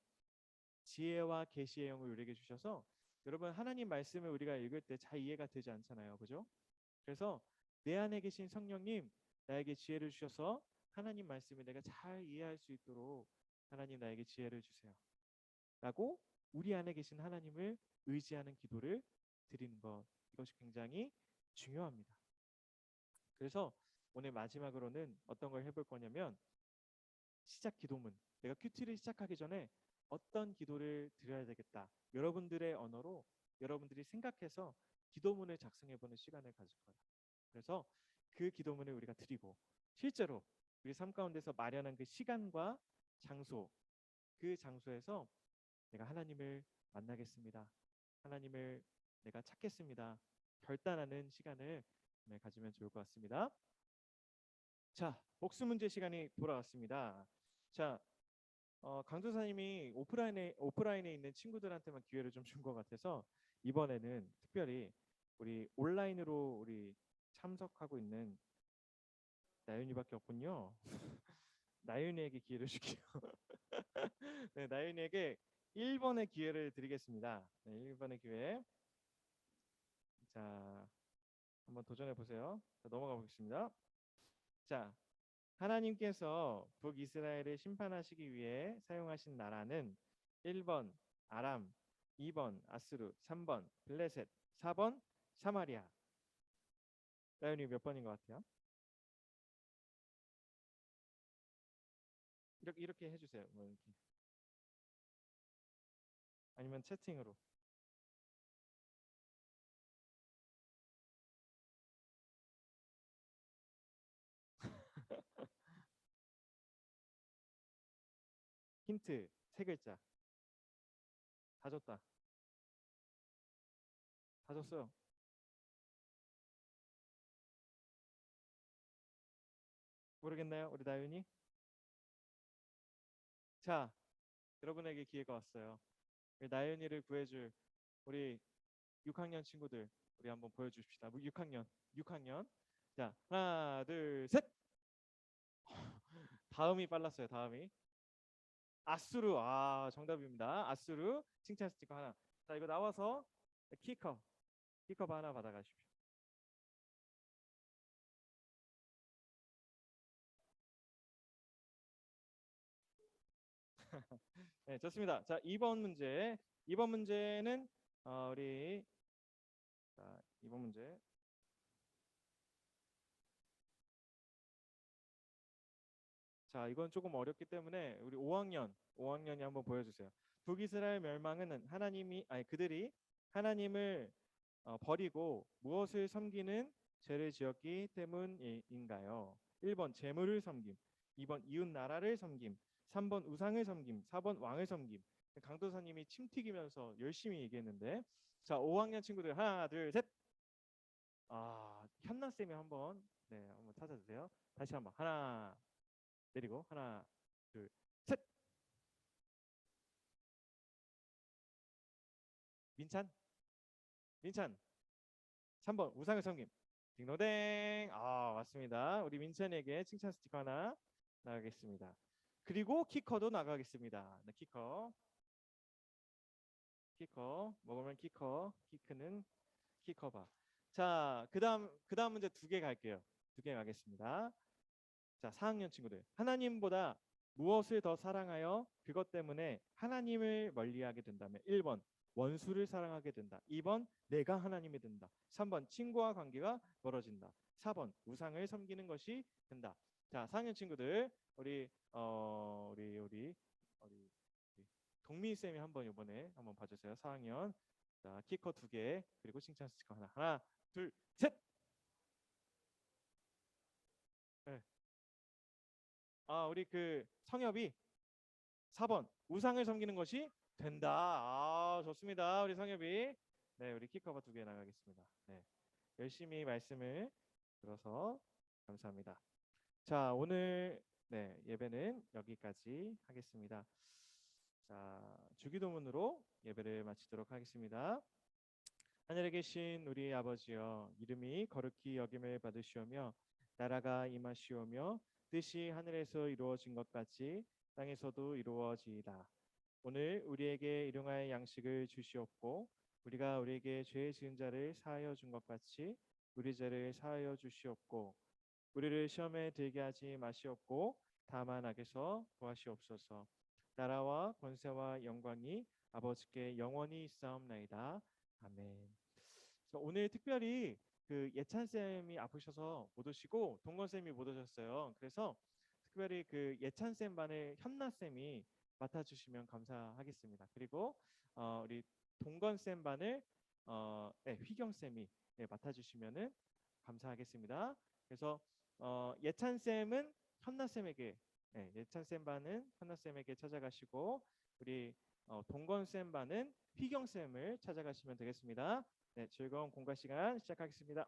지혜와 계시의 영을 우리에게 주셔서 여러분, 하나님 말씀을 우리가 읽을 때 잘 이해가 되지 않잖아요. 그죠? 그래서 내 안에 계신 성령님 나에게 지혜를 주셔서 하나님 말씀을 내가 잘 이해할 수 있도록 하나님 나에게 지혜를 주세요 라고 우리 안에 계신 하나님을 의지하는 기도를 드리는 것, 이것이 굉장히 중요합니다. 그래서 오늘 마지막으로는 어떤 걸 해볼 거냐면 시작 기도문. 내가 큐티를 시작하기 전에 어떤 기도를 드려야 되겠다. 여러분들의 언어로 여러분들이 생각해서 기도문을 작성해보는 시간을 가질 거예요. 그래서 그 기도문을 우리가 드리고 실제로 우리 삶 가운데서 마련한 그 시간과 장소, 그 장소에서 내가 하나님을 만나겠습니다. 하나님을 내가 찾겠습니다. 결단하는 시간을 가지면 좋을 것 같습니다. 자, 복수 문제 시간이 돌아왔습니다. 자, 강도사님이 오프라인에 있는 친구들한테만 기회를 좀 준 것 같아서 이번에는 특별히 우리 온라인으로 우리 참석하고 있는 나윤이밖에 없군요. 나윤이에게 기회를 줄게요. 네, 나윤이에게 1번의 기회를 드리겠습니다. 네, 1번의 기회. 자, 한번 도전해 보세요. 자, 넘어가 보겠습니다. 자, 하나님께서 북이스라엘을 심판하시기 위해 사용하신 나라는 1번 아람, 2번 아스루, 3번 블레셋, 4번 사마리아. 나윤이 몇 번인 것 같아요? 이렇게 해주세요. 뭐 이렇게. 아니면 채팅으로. 힌트 3글자. 다 줬다. 다 줬어요. 모르겠나요? 우리 나윤이? 자, 여러분에게 기회가 왔어요. 우리 나윤이를 구해줄 우리 6학년 친구들, 우리 한번 보여주십시다. 6학년. 자, 하나, 둘, 셋. 다음이 빨랐어요. 다음이. 아수르. 아, 정답입니다. 아수르. 칭찬 스티커 하나. 자, 이거 나와서 키컵 하나 받아가십시오. 네, 좋습니다. 자, 2번 문제. 2번 문제는 우리 자, 2번 문제. 자, 이건 조금 어렵기 때문에 우리 5학년이 한번 보여주세요. 북이스라엘 멸망은 그들이 하나님을 버리고 무엇을 섬기는 죄를 지었기 때문인가요? 1번 재물을 섬김, 2번 이웃 나라를 섬김, 3번 우상을 섬김, 4번 왕을 섬김. 강도사님이 침 튀기면서 열심히 얘기했는데, 자, 5학년 친구들 하나, 둘, 셋. 아, 현나 쌤이 한번 찾아주세요. 다시 한번 하나 내리고 하나, 둘, 셋. 민찬. 3번 우상을 섬김. 딩동댕. 아, 맞습니다. 우리 민찬에게 칭찬 스티커 하나 나가겠습니다. 그리고 키커도 나가겠습니다. 네, 키커 먹으면 키크는 키커바. 자, 그다음 문제 2개 갈게요. 2개 가겠습니다. 자, 4학년 친구들. 하나님보다 무엇을 더 사랑하여 그것 때문에 하나님을 멀리하게 된다면 1번 원수를 사랑하게 된다. 2번 내가 하나님이 된다. 3번 친구와 관계가 멀어진다. 4번 우상을 섬기는 것이 된다. 자, 4학년 친구들 우리 동민 쌤이 한번 이번에 한번 봐주세요. 4학년. 자, 키커 2개 그리고 칭찬 스티커 하나, 둘, 셋. 네. 우리 그 성엽이 4번 우상을 섬기는 것이 된다. 좋습니다. 우리 성엽이. 네, 우리 키커가 2개 나가겠습니다. 네, 열심히 말씀을 들어서 감사합니다. 자, 오늘 예배는 여기까지 하겠습니다. 자, 주기도문으로 예배를 마치도록 하겠습니다. 하늘에 계신 우리 아버지여, 이름이 거룩히 여김을 받으시오며 나라가 임하시오며 뜻이 하늘에서 이루어진 것 같이 땅에서도 이루어지이다. 오늘 우리에게 일용할 양식을 주시옵고 우리가 우리에게 죄 지은 자를 사하여 준 것 같이 우리 죄를 사하여 주시옵고 우리를 시험에 들게 하지 마시옵고 다만 악에서 구하시옵소서. 나라와 권세와 영광이 아버지께 영원히 있사옵나이다. 아멘. 오늘 특별히 그 예찬 쌤이 아프셔서 못 오시고 동건 쌤이 못 오셨어요. 그래서 특별히 그 예찬 쌤 반을 현나 쌤이 맡아주시면 감사하겠습니다. 그리고 우리 동건 쌤 반을 휘경 쌤이 맡아주시면은 감사하겠습니다. 그래서 예찬 쌤은 현나 쌤에게 예찬 쌤 반은 현나 쌤에게 찾아가시고 우리 동건 쌤 반은 휘경 쌤을 찾아가시면 되겠습니다. 네, 즐거운 공과 시간 시작하겠습니다.